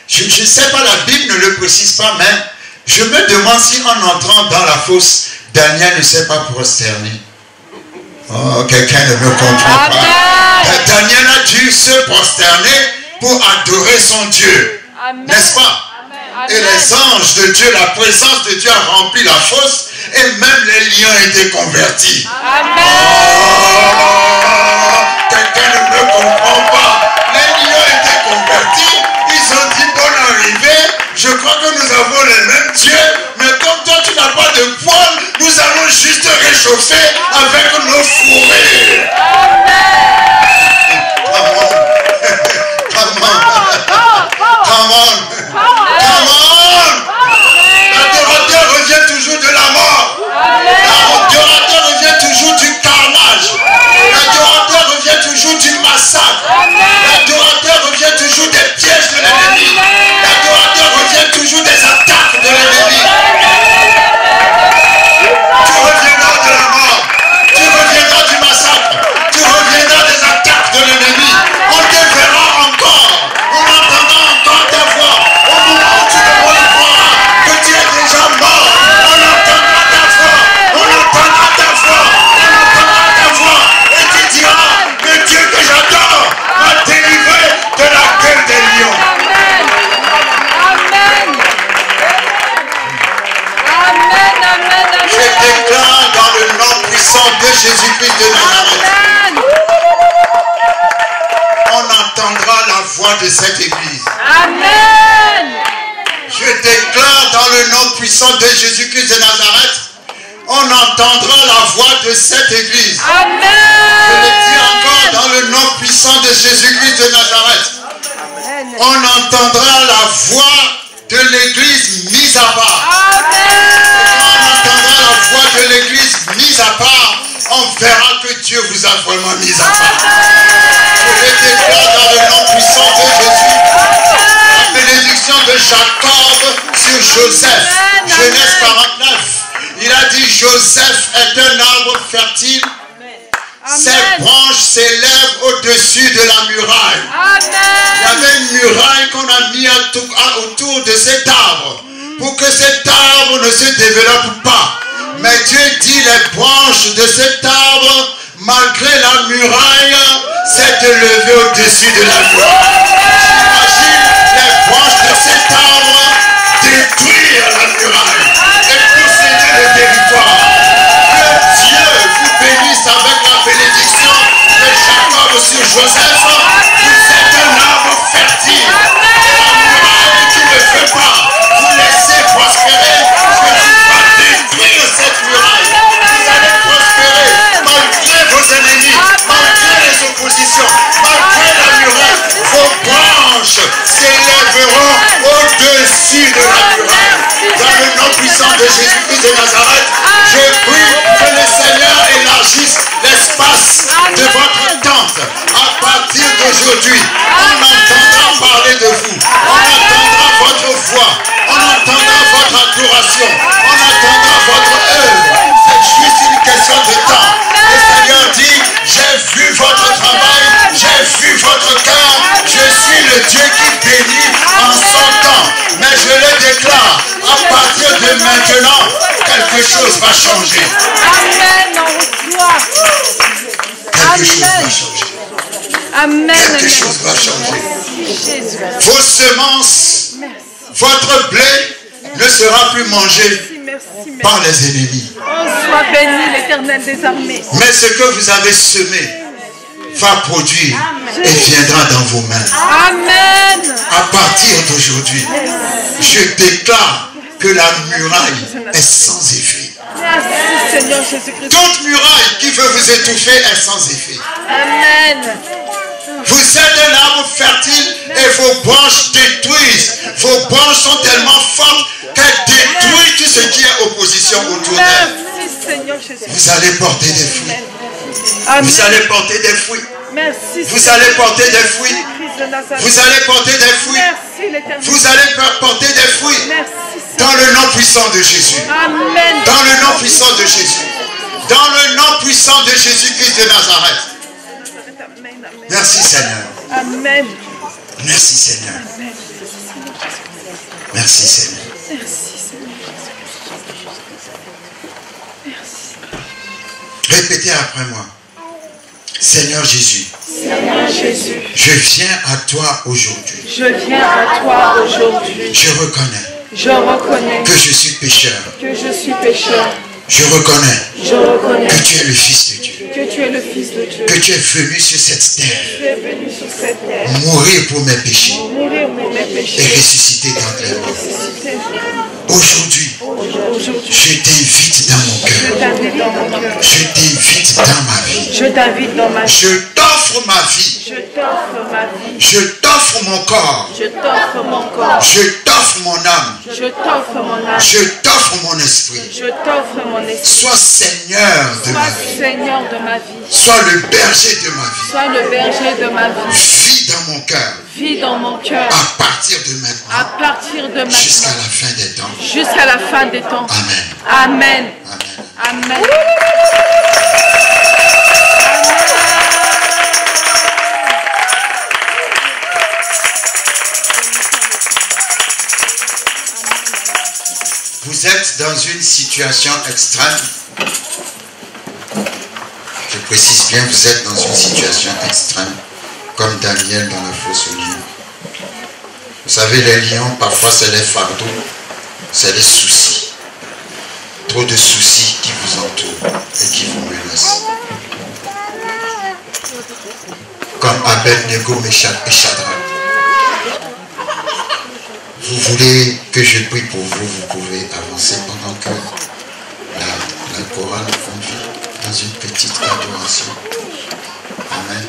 je ne sais pas, la Bible ne le précise pas, mais je me demande si en entrant dans la fosse, Daniel ne s'est pas prosterné. Oh, quelqu'un ne me comprend pas. Daniel a dû se prosterner pour adorer son Dieu. N'est-ce pas? Et les anges de Dieu, la présence de Dieu a rempli la fosse et même les lions étaient convertis. Quelqu'un ne me comprend pas. Les lions étaient convertis. Ils ont dit bonne arrivée. Je crois que nous avons les mêmes dieux. Mais comme toi tu n'as pas de poils, nous allons juste te réchauffer avec nos fourrures. Come on. L'adorateur revient toujours de la mort. L'adorateur revient toujours du carnage. L'adorateur revient toujours du massacre. L'adorateur revient toujours des pièges de l'ennemi. L'adorateur revient toujours des attaques de l'ennemi. Tu reviendras de la mort. Tu reviendras du massacre. Tu reviendras des attaques de l'ennemi. On te verra encore. On entendra encore ta voix. Au moment où tu te croiras que tu es déjà mort, on entendra ta voix. On entendra ta voix. On entendra ta voix. Et tu diras, le Dieu que j'adore m'a délivré de la gueule des lions. Je déclare dans le nom puissant de Jésus-Christ de Nazareth, on entendra la voix de cette église. Je déclare dans le nom puissant de Jésus-Christ de Nazareth, on entendra la voix de cette église. Je le dis encore dans le nom puissant de Jésus-Christ de Nazareth, on entendra la voix de l'église mise à part. On entendra la voix de l'église mise à part, on verra que Dieu vous a vraiment mis à part. Je le déclare dans le nom puissant de Jésus, la bénédiction de Jacob sur Joseph. Genèse 49. Il a dit, Joseph est un arbre fertile. Ses branches s'élèvent au-dessus de la muraille. Il y avait une muraille qu'on a mis autour de cet arbre pour que cet arbre ne se développe pas. Mais Dieu dit, les branches de cet arbre, malgré la muraille, s'est élevé au-dessus de la muraille. J'imagine les branches de cet arbre détruire la muraille et posséder le territoire. Que Dieu vous bénisse avec la bénédiction de Jacob sur Joseph. Vous êtes un arbre fertile. Et la muraille que tu ne veux pas vous laisser prospérer, que tu vas détruire cette muraille. chose va changer. Amen. On reçoit. Quelque chose va changer. Amen. Quelque chose va changer. Jésus. Vos semences, votre blé ne sera plus mangé Merci. par les ennemis. Oh, sois béni, l'Éternel des armées. Mais ce que vous avez semé va produire et viendra dans vos mains. Amen. À partir d'aujourd'hui, je déclare que la muraille est sans effet. Merci, Seigneur Jésus-Christ. Toute muraille qui veut vous étouffer est sans effet. Amen. Vous êtes un arbre fertile et vos branches détruisent. Vos branches sont tellement fortes qu'elles détruisent tout ce qui est opposition autour d'elles. Merci, Seigneur Jésus. Vous allez porter des fruits. Amen. Vous allez porter des fruits. Merci, Vous allez porter des fruits. Christ de Nazareth. Vous allez porter des fruits. Merci, l'Éternel. Vous allez porter des fruits. Merci, Dans le nom puissant de Jésus. Amen. Dans le nom puissant de Jésus. Dans le nom puissant de Jésus-Christ de Nazareth. Merci Seigneur. Amen. Merci Seigneur. Merci Seigneur. Répétez après moi. Seigneur Jésus. Seigneur Jésus, Je viens à toi aujourd'hui. je viens à toi aujourd'hui. Je reconnais Je reconnais que je suis pécheur. que je suis pécheur. Je reconnais Je reconnais que tu es le Fils de Dieu. que tu es le Fils de Dieu. Que tu es venu sur cette terre. Tu es venu sur cette terre, Mourir pour mes péchés. mourir pour mes Et péchés. ressusciter d'entre les morts. Aujourd'hui, Aujourd'hui, je t'invite dans mon je cœur. t'invite dans mon cœur. Je t'invite dans ma vie. Je t'invite dans ma vie. Je t'offre ma vie. Je t'offre ma vie. Je t'offre mon corps. Je t'offre mon corps. Je t'offre mon âme. Je t'offre mon âme. Je t'offre mon esprit. Je t'offre mon esprit. Sois Seigneur de ma Sois vie. Seigneur de ma vie. Sois le berger de ma vie. Sois le berger de ma vie. Vis dans mon cœur. Vis dans mon cœur. À partir de À maintenant. partir de Jusqu'à maintenant. la fin des temps. Jusqu'à la fin des temps. Amen. Amen. Amen. Amen. Vous êtes dans une situation extrême. Je précise bien, vous êtes dans une situation extrême, comme Daniel dans la fosse aux lions. Vous savez, les lions, parfois, c'est les fardeaux, c'est les soucis. Trop de soucis qui vous entourent et qui vous menacent. Comme Abed-Nego, Meshach et Shadrach. Vous voulez que je prie pour vous, vous pouvez avancer pendant que la chorale conduit dans une petite adoration. Amen.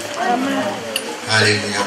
Alléluia.